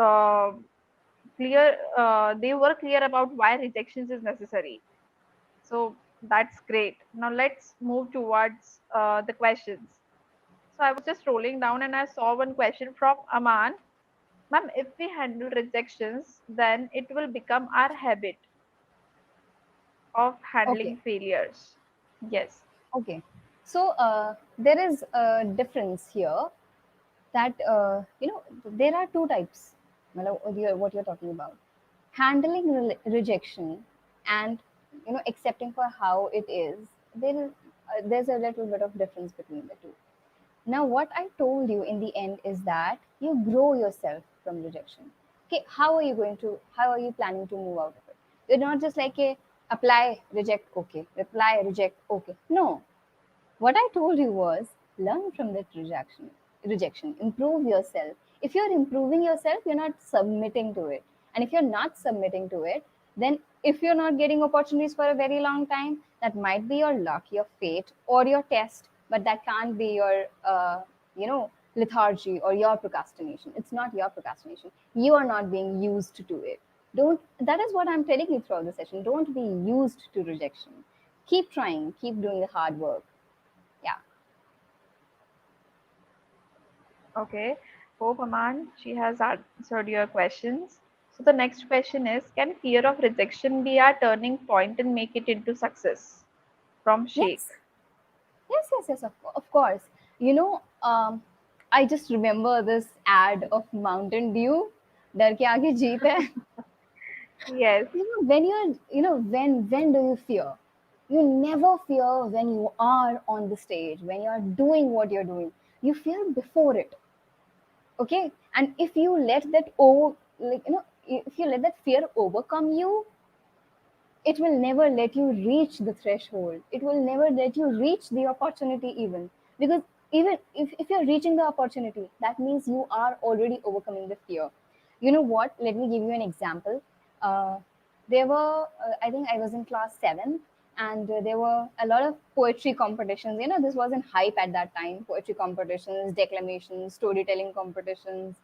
uh, they were clear about why rejections is necessary. So that's great. Now let's move towards the questions. So I was just rolling down and I saw one question from Aman. Ma'am, if we handle rejections, then it will become our habit of Okay. handling failures. Yes. Okay. So there is a difference here that there are two types. What you're talking about, handling rejection and accepting for how it is. There's a little bit of difference between the two. Now, what I told you in the end is that you grow yourself from rejection. Okay, how are you planning to move out of it? You're not just like a apply, reject, okay, reply, reject, okay. No, what I told you was learn from that rejection, improve yourself. If you're improving yourself, you're not submitting to it. And if you're not submitting to it, then if you're not getting opportunities for a very long time, that might be your luck, your fate, or your test, but that can't be your, lethargy or your procrastination. It's not your procrastination. You are not being used to it. Don't, that is what I'm telling you throughout the session. Don't be used to rejection. Keep trying, keep doing the hard work. Yeah. Okay. Hope Aman, she has answered your questions. So the next question is, can fear of rejection be our turning point and make it into success? From Sheikh. Yes. Yes. Of course. You know, I just remember this ad of Mountain Dew. डर के आगे जीत है. Yes. When you're, when do you fear? You never fear when you are on the stage, when you're doing what you're doing. You fear before it. Okay. And if you let that if you let that fear overcome you, it will never let you reach the threshold. It will never let you reach the opportunity, even because even if you're reaching the opportunity, that means you are already overcoming the fear. You know what, let me give you an example. There were I think I was in class 7, and there were a lot of poetry competitions. This wasn't hype at that time. Poetry competitions, declamations, storytelling competitions.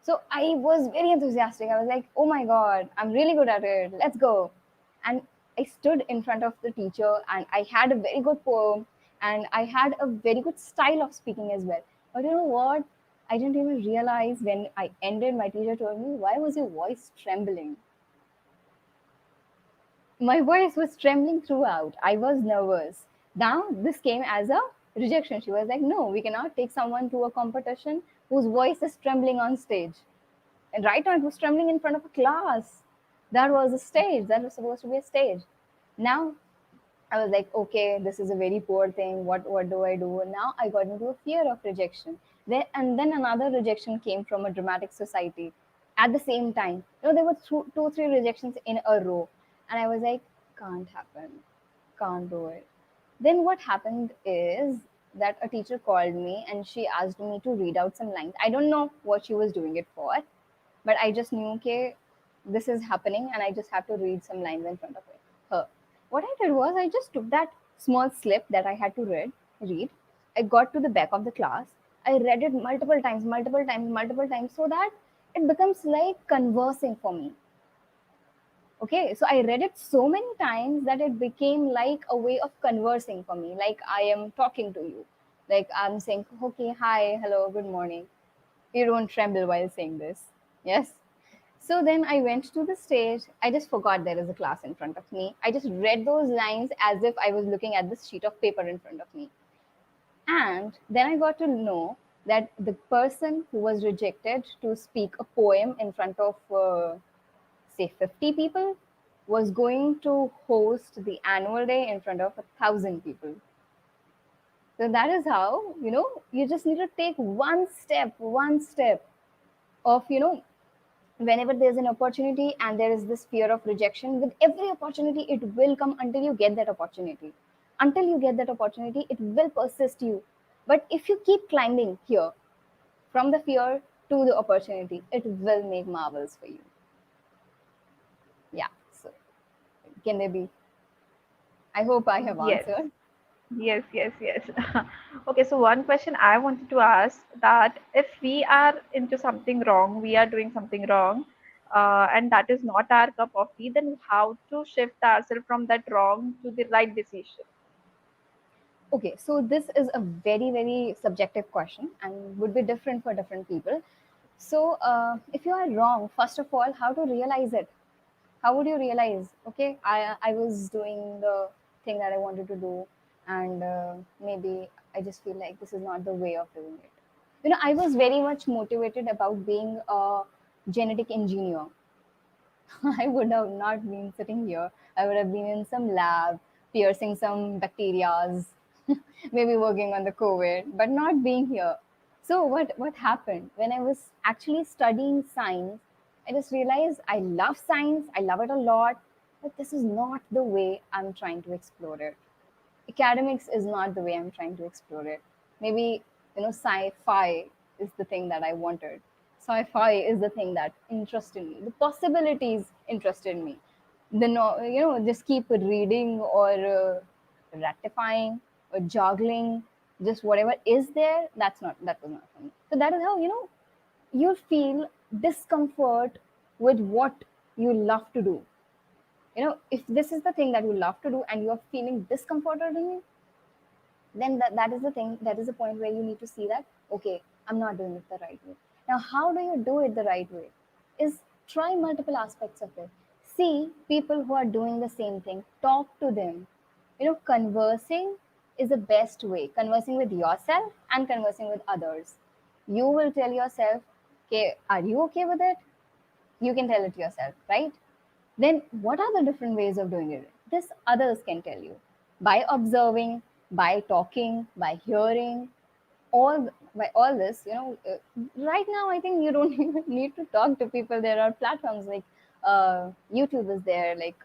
So I was very enthusiastic. I was like, oh my god, I'm really good at it, let's go. And I stood in front of the teacher, and I had a very good poem, and I had a very good style of speaking as well. But you know what? I didn't even realize when I ended, my teacher told me, why was your voice trembling? My voice was trembling throughout. I was nervous. Now, this came as a rejection. She was like, no, we cannot take someone to a competition whose voice is trembling on stage. And right now, it was trembling in front of a class. That was a stage. That was supposed to be a stage. Now, I was like, okay, this is a very poor thing. What do I do? And now I got into a fear of rejection. Then another rejection came from a dramatic society at the same time. There were two, three rejections in a row. And I was like, can't happen. Can't do it. Then what happened is that a teacher called me and she asked me to read out some lines. I don't know what she was doing it for, but I just knew, okay, this is happening and I just have to read some lines in front of her. What I did was I just took that small slip that I had to read. I got to the back of the class. I read it multiple times, so that it becomes like conversing for me. Okay, so I read it so many times that it became like a way of conversing for me, like I am talking to you, like I'm saying, okay, hi, hello, good morning. You don't tremble while saying this. Yes. So then I went to the stage. I just forgot there is a class in front of me. I just read those lines as if I was looking at this sheet of paper in front of me. And then I got to know that the person who was rejected to speak a poem in front of, say, 50 people was going to host the annual day in front of 1,000 people. So that is how, you just need to take one step of, whenever there's an opportunity and there is this fear of rejection, with every opportunity it will come until you get that opportunity. Until you get that opportunity, it will persist you. But if you keep climbing here from the fear to the opportunity, it will make marvels for you. Yeah. So can there be, I hope I have Yes. answered. Yes, yes, yes. Okay, so one question I wanted to ask, that if we are into something wrong, we are doing something wrong, and that is not our cup of tea, then how to shift ourselves from that wrong to the right decision? Okay, so this is a very, very subjective question and would be different for different people. So, if you are wrong, first of all, how to realize it? How would you realize? Okay, I was doing the thing that I wanted to do, and maybe I just feel like this is not the way of doing it. I was very much motivated about being a genetic engineer. I would have not been sitting here. I would have been in some lab, piercing some bacterias, maybe working on the COVID, but not being here. So what happened when I was actually studying science? I just realized I love science. I love it a lot, but this is not the way I'm trying to explore it. Academics is not the way I'm trying to explore it. Maybe, sci-fi is the thing that I wanted. Sci-fi is the thing that interested me. The possibilities interested me. The no, just keep reading or ratifying or juggling, just whatever is there. That was not for me. So that is how you feel discomfort with what you love to do. If this is the thing that you love to do and you are feeling discomforted in it, then that is the thing, that is the point where you need to see that, okay, I'm not doing it the right way. Now, how do you do it the right way? Is try multiple aspects of it. See people who are doing the same thing, talk to them. Conversing is the best way, conversing with yourself and conversing with others. You will tell yourself, okay, are you okay with it? You can tell it yourself, right? Then what are the different ways of doing it? This others can tell you, by observing, by talking, by hearing, all by all this. Right now I think you don't even need to talk to people. There are platforms like YouTube is there, like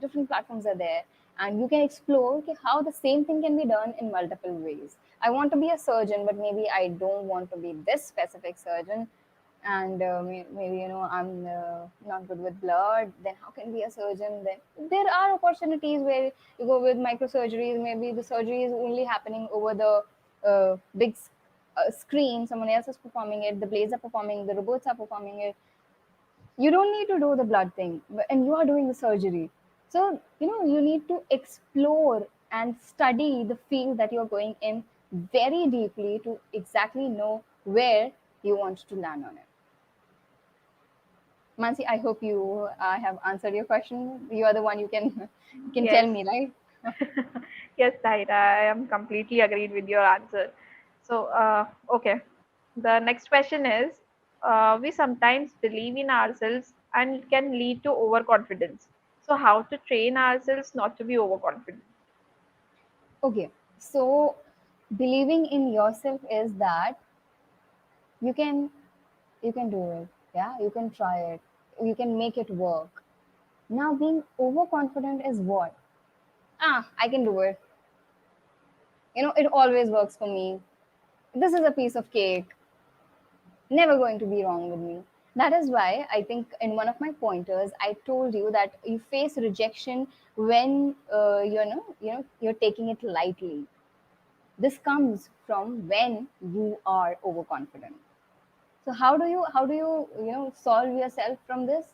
different platforms are there, and you can explore, okay, how the same thing can be done in multiple ways. I want to be a surgeon, but maybe I don't want to be this specific surgeon, and maybe I'm not good with blood. Then how can be a surgeon? Then there are opportunities where you go with microsurgeries. Maybe the surgery is only happening over the big screen. Someone else is performing it. The blades are performing, the robots are performing it. You don't need to do the blood thing, and you are doing the surgery. So you need to explore and study the field that you're going in very deeply to exactly know where you want to land on it. Mansi, I hope you have answered your question. You are the one, you can you can tell Yes. me, right? Yes, Tahira, I am completely agreed with your answer. So, okay. The next question is, we sometimes believe in ourselves and it can lead to overconfidence. So, how to train ourselves not to be overconfident? Okay, so believing in yourself is that you can you can do it. Yeah, you can try it. You can make it work. Now, being overconfident is what? I can do it. It always works for me. This is a piece of cake. Never going to be wrong with me. That is why I think in one of my pointers I told you that you face rejection when you're taking it lightly. This comes from when you are overconfident. So how do you solve yourself from this?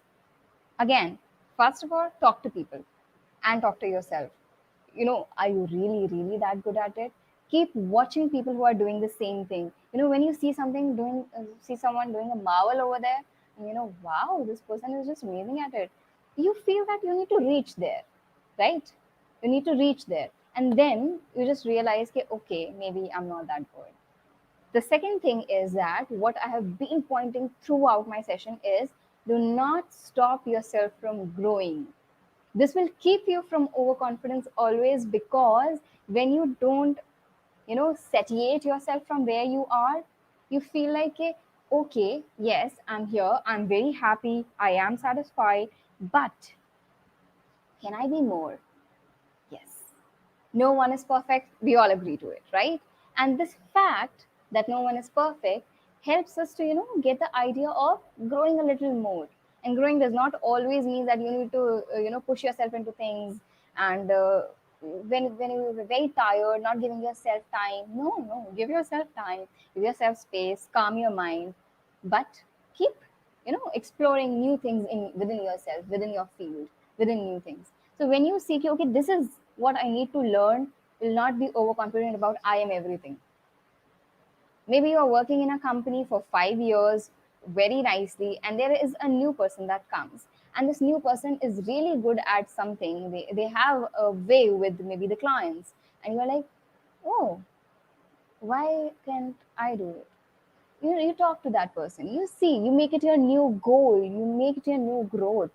Again, first of all, talk to people and talk to yourself. Are you really that good at it? Keep watching people who are doing the same thing. When you see see someone doing a marvel over there, and wow, this person is just amazing at it. You feel that you need to reach there, right? You need to reach there, and then you just realize, okay, maybe I'm not that good. The second thing is that what I have been pointing throughout my session is, do not stop yourself from growing. This will keep you from overconfidence always, because when you don't, satiate yourself from where you are, you feel like, okay, yes, I'm here, I'm very happy, I am satisfied, but can I be more? Yes. No one is perfect. We all agree to it, right? And this fact that no one is perfect helps us to, get the idea of growing a little more. And growing does not always mean that you need to, push yourself into things. And when you're very tired, not giving yourself time. No, no, give yourself time, give yourself space, calm your mind, but keep, exploring new things in within yourself, within your field, within new things. So when you seek, okay, this is what I need to learn, will not be overconfident about I am everything. Maybe you are working in a company for 5 years very nicely, and there is a new person that comes. And this new person is really good at something. They have a way with maybe the clients. And you're like, oh, why can't I do it? You talk to that person. You see, you make it your new goal. You make it your new growth.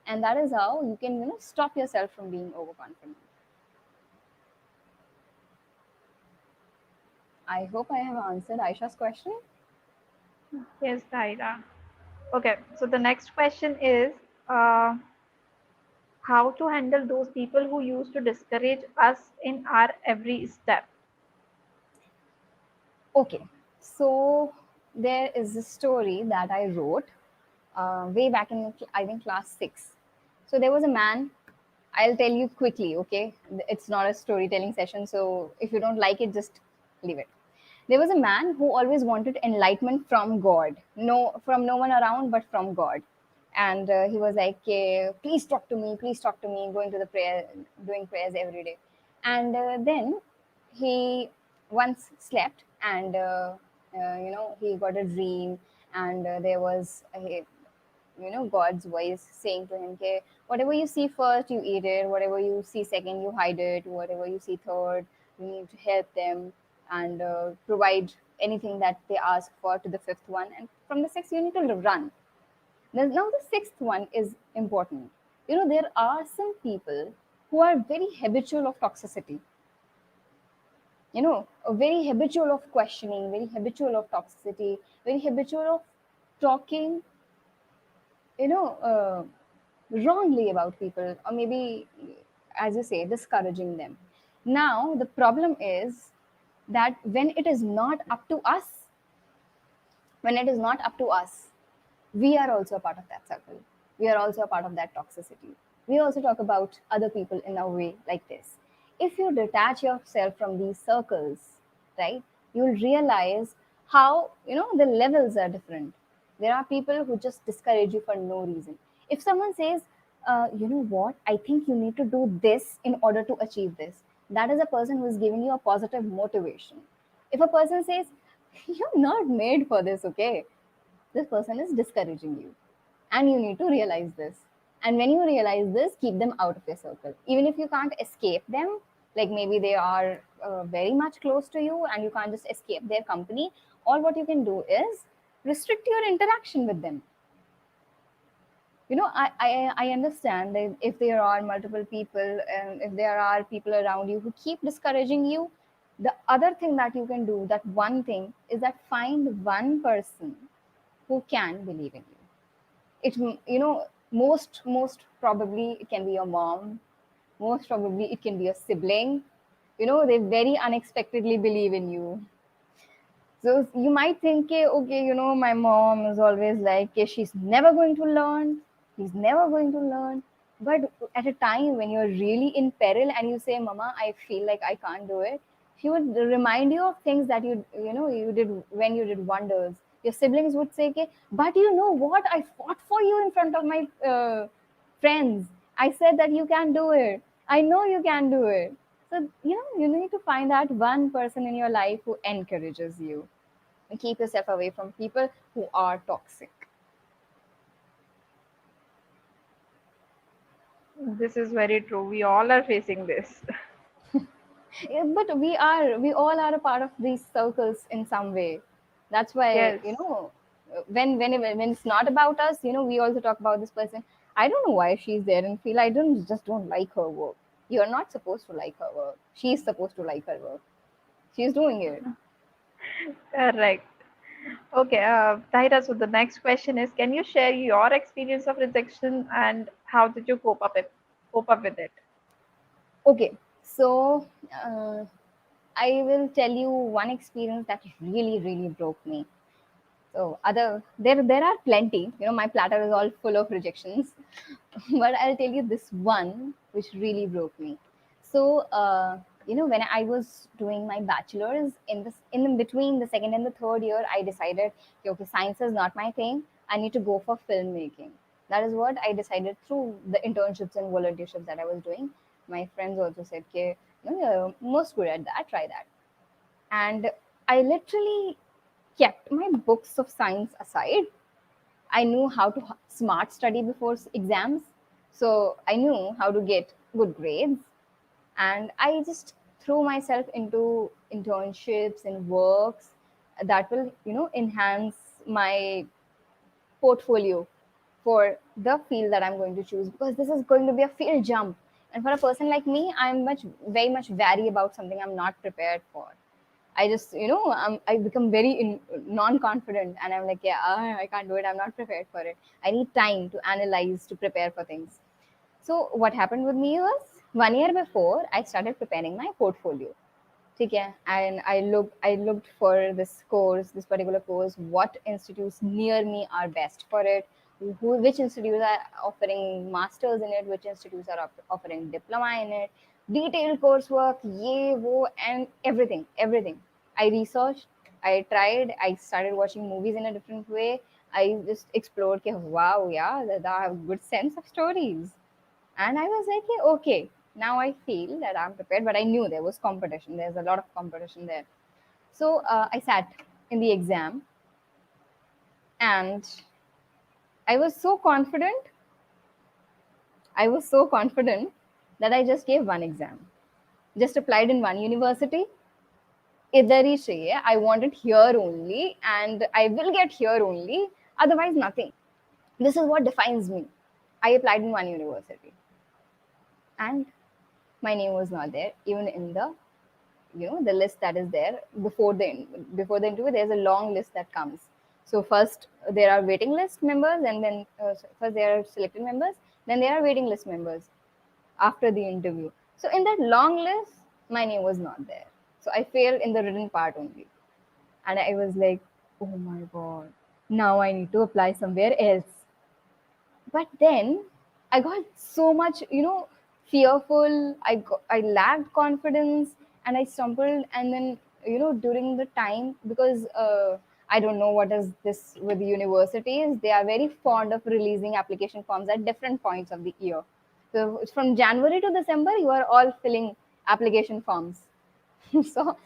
And that is how you can, stop yourself from being overconfident. I hope I have answered Aisha's question. Yes, Tahira. Okay, so the next question is uh, how to handle those people who used to discourage us in our every step. Okay, so there is a story that I wrote way back in, I think, class six. So there was a man. I'll tell you quickly, okay? It's not a storytelling session, so if you don't like it, just leave it. There was a man who always wanted enlightenment from God, no, from no one around, but from God. And he was like, please talk to me, please talk to me, going to the prayer, doing prayers every day. And then he once slept, and he got a dream, and there was God's voice saying to him, okay, whatever you see first, you eat it, whatever you see second, you hide it, whatever you see third, you need to help them, and provide anything that they ask for to the fifth one, and from the sixth you need to run. Now the sixth one is important. There are some people who are very habitual of toxicity, very habitual of questioning, very habitual of toxicity, very habitual of talking, you know uh, wrongly about people, or maybe, as you say, discouraging them. Now the problem is that when it is not up to us, we are also a part of that circle. We are also a part of that toxicity. We also talk about other people in a way like this. If you detach yourself from these circles, right, you'll realize how, the levels are different. There are people who just discourage you for no reason. If someone says, you know what, I think you need to do this in order to achieve this, that is a person who is giving you a positive motivation. If a person says, you're not made for this, okay, this person is discouraging you, and you need to realize this. And when you realize this, keep them out of your circle, even if you can't escape them. Like maybe they are very much close to you and you can't just escape their company. All what you can do is restrict your interaction with them. I understand that if there are multiple people, and if there are people around you who keep discouraging you, the other thing that you can do, that one thing, is that find one person who can believe in you. Most probably it can be your mom, most probably it can be a sibling. They very unexpectedly believe in you. So you might think, okay, my mom is always like, she's never going to learn, he's never going to learn. But at a time when you're really in peril and you say, mama, I feel like I can't do it, she would remind you of things that you did when you did wonders. Your siblings would say, "Okay, but you know what? I fought for you in front of my friends. I said that you can do it. I know you can do it." So, you need to find that one person in your life who encourages you, and keep yourself away from people who are toxic. This is very true. We all are facing this. Yeah, but we all are a part of these circles in some way. That's why, Yes. when it's not about us, we also talk about this person. I don't know why she's there, and feel I don't like her work. You're not supposed to like her work. She's supposed to like her work. She's doing it. Correct. Okay, Tahira, so the next question is, can you share your experience of rejection and how did you cope up with it? Okay, so I will tell you one experience that really really broke me. So there are plenty. My platter is all full of rejections, but I'll tell you this one which really broke me. So when I was doing my bachelor's, in between the second and the third year, I decided, okay, science is not my thing. I need to go for filmmaking. That is what I decided through the internships and volunteerships that I was doing. My friends also said, okay, you're most good at that. Try that. And I literally kept my books of science aside. I knew how to smart study before exams, so I knew how to get good grades, and I just threw myself into internships and works that will, enhance my portfolio for the field that I'm going to choose, because this is going to be a field jump. And for a person like me, I'm very much wary about something I'm not prepared for. I just, I become very non-confident, and I'm like, yeah, I can't do it. I'm not prepared for it. I need time to analyze, to prepare for things. So what happened with me was, 1 year before, I started preparing my portfolio. ठीक है, and I looked for this particular course, what institutes near me are best for it, which institutes are offering masters in it, which institutes are offering diploma in it, detailed coursework, ye wo, and everything. I researched, I tried, I started watching movies in a different way. I just explored ke, wow, yeah, that I have good sense of stories. And I was like, "Yeah, okay, now I feel that I'm prepared," but I knew there was competition. There's a lot of competition there. So I sat in the exam, and I was so confident. I was so confident that I just gave one exam, just applied in one university. Idhar hi chahiye. I want it here only, and I will get here only. Otherwise, nothing. This is what defines me. I applied in one university, and my name was not there, even in the list that is there before the interview. There's a long list that comes. So first there are waiting list members, and then first there are selected members, then there are waiting list members after the interview. So in that long list, my name was not there, so I failed in the written part only. And I was like, oh my god, now I need to apply somewhere else. But then I got so much, fearful. I lacked confidence, and I stumbled. And then, during the time, because I don't know what is this with universities, they are very fond of releasing application forms at different points of the year. So from January to December, you are all filling application forms. So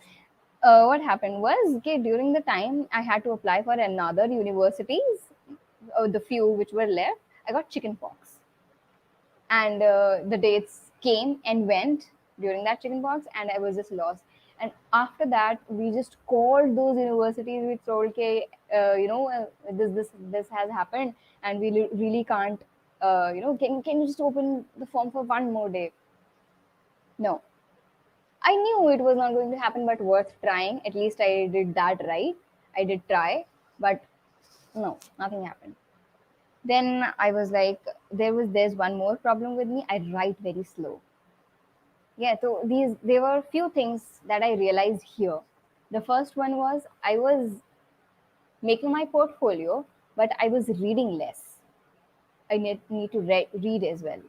what happened was, okay, during the time I had to apply for another universities, the few which were left, I got chicken pox. And the dates came and went during that chicken pox, and I was just lost. And after that, we just called those universities. We told, okay, this has happened, and we really can't, can you just open the form for one more day? No, I knew it was not going to happen, but worth trying. At least I did that right. I did try, but no, nothing happened. Then I was like, there's one more problem with me. I write very slow. Yeah, so there were a few things that I realized here. The first one was, I was making my portfolio, but I was reading less. I need to read as well.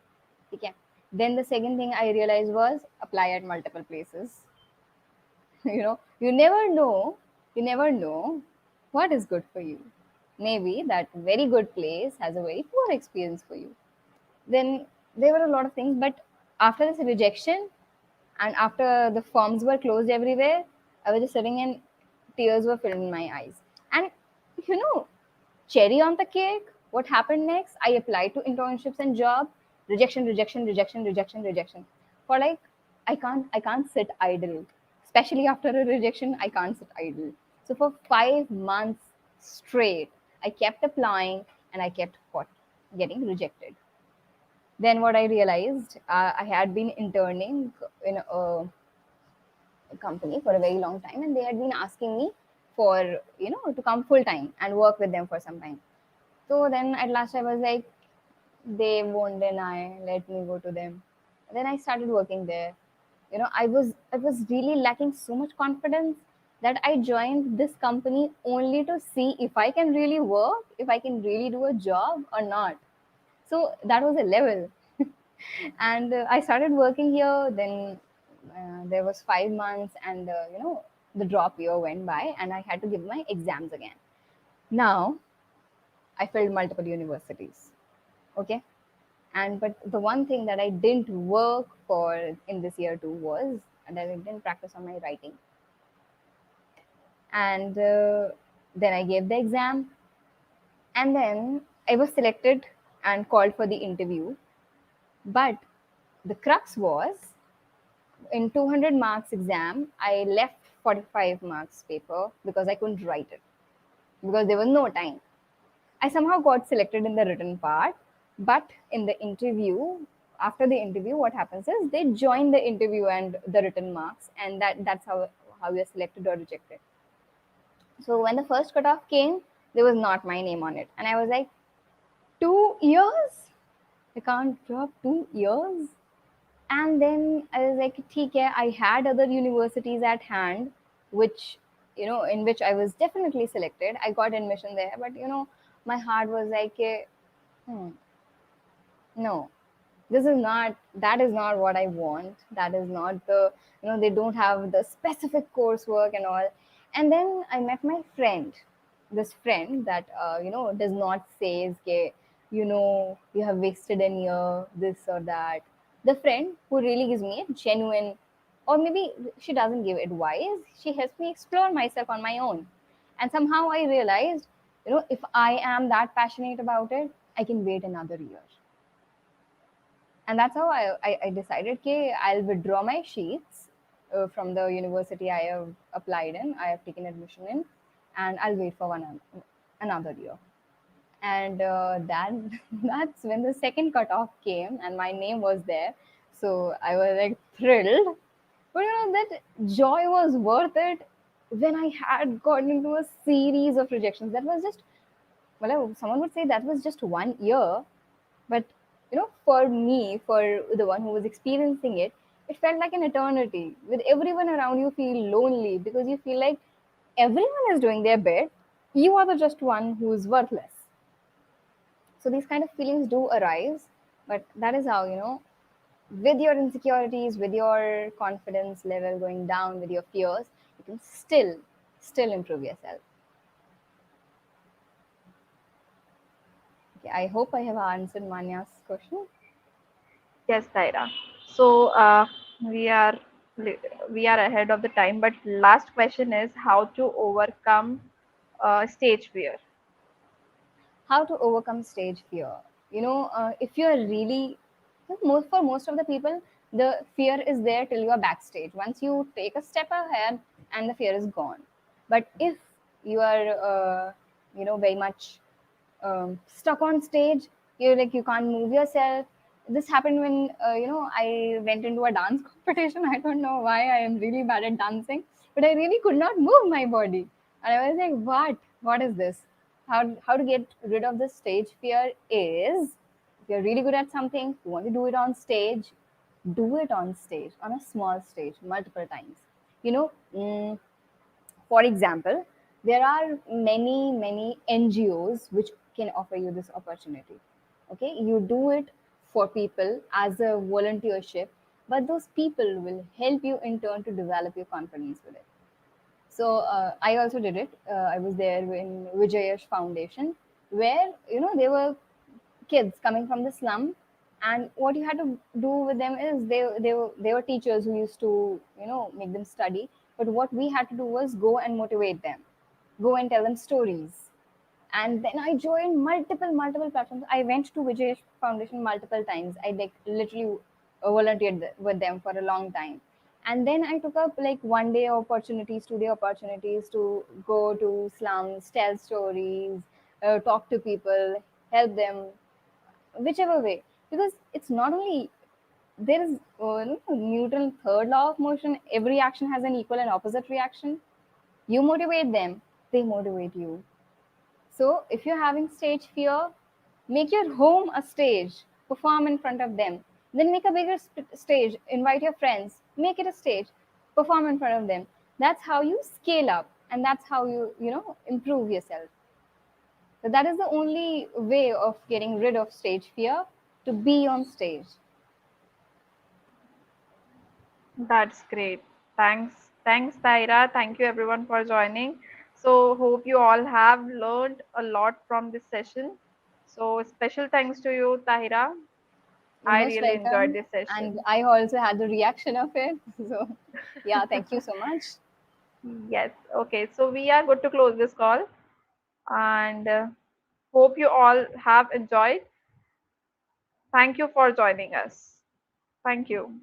Okay. Then the second thing I realized was, apply at multiple places. You never know. You never know What is good for you? Maybe that very good place has a very poor experience for you. Then there were a lot of things, but after this rejection and after the forms were closed everywhere, I was just sitting and tears were filling my eyes. And you know, cherry on the cake, what happened next? I applied to internships and job. Rejection, rejection, rejection, rejection, rejection. For like, I can't sit idle. Especially after a rejection, I can't sit idle. So for 5 months straight, I kept applying and I kept getting rejected. Then what I realized, I had been interning in a company for a very long time, and they had been asking me for to come full time and work with them for some time. So then at last I was like, they won't deny, let me go to them. Then I started working there. I was really lacking so much confidence that I joined this company only to see if I can really work, if I can really do a job or not. So that was a level. And I started working here. Then there was 5 months, and the drop year went by, and I had to give my exams again. Now I filled multiple universities. Okay. And but the one thing that I didn't work for in this year too was that I didn't practice on my writing. And then I gave the exam, and then I was selected and called for the interview. But the crux was, in 200 marks exam, I left 45 marks paper because I couldn't write it, because there was no time. I somehow got selected in the written part, but in the interview, after the interview, what happens is they join the interview and the written marks, and that's how you're selected or rejected. So when the first cutoff came, there was not my name on it, and I was like, 2 years? I can't drop 2 years. And then I was like, "ठीक I had other universities at hand, which, in which I was definitely selected. I got admission there, but my heart was like, hmm, no, this is not, that is not what I want. That is not they don't have the specific coursework and all. And then I met my friend, this friend that does not say, okay, you have wasted an year, this or that. The friend who really gives me a genuine, or maybe she doesn't give advice, she helps me explore myself on my own. And somehow I realized, if I am that passionate about it, I can wait another year. And that's how I decided, okay, I'll withdraw my sheets from the university I have applied in, I have taken admission in, and I'll wait for another year. And that's when the second cutoff came and my name was there. So I was like thrilled. But that joy was worth it when I had gotten into a series of rejections. That was just, well, someone would say that was just 1 year, but for me, for the one who was experiencing it, it felt like an eternity. With everyone around you, feel lonely because you feel like everyone is doing their bit. You are the just one who is worthless. So these kind of feelings do arise, but that is how with your insecurities, with your confidence level going down, with your fears, you can still improve yourself. Okay, I hope I have answered Manya's question. Yes, Taira. So we are we are ahead of the time, but last question is how to overcome stage fear. How to overcome stage fear? If you are really, for most of the people, the fear is there till you are backstage. Once you take a step ahead, and the fear is gone. But if you are very much stuck on stage, you're like, you can't move yourself. This happened when I went into a dance competition. I don't know why, I am really bad at dancing, but I really could not move my body. And I was like, what is this? How to get rid of this stage fear is, if you're really good at something, you want to do it on stage, do it on stage, on a small stage, multiple times. For example, there are many NGOs which can offer you this opportunity. Okay, you do it for people as a volunteership, but those people will help you in turn to develop your confidence with it. So I also did it. I was there in Vijayash Foundation, where there were kids coming from the slum, and what you had to do with them is they were teachers who used to make them study, but what we had to do was go and motivate them, go and tell them stories. And then I joined multiple platforms. I went to Vijay Foundation multiple times. I like literally volunteered with them for a long time. And then I took up like 1 day opportunities, 2 day opportunities to go to slums, tell stories, talk to people, help them, whichever way. Because it's not only there is Newton third law of motion. Every action has an equal and opposite reaction. You motivate them, they motivate you. So, if you're having stage fear, make your home a stage, perform in front of them. Then make a bigger stage, invite your friends, make it a stage, perform in front of them. That's how you scale up, and that's how you improve yourself. So that is the only way of getting rid of stage fear, to be on stage. That's great. Thanks, Taira. Thank you everyone for joining. So hope you all have learned a lot from this session. So special thanks to you, Tahira. You're I most really enjoyed welcome. this And session. I also had the reaction of it. So, yeah, thank you so much. Yes. Okay. So we are good to close this call, and hope you all have enjoyed. Thank you for joining us. Thank you.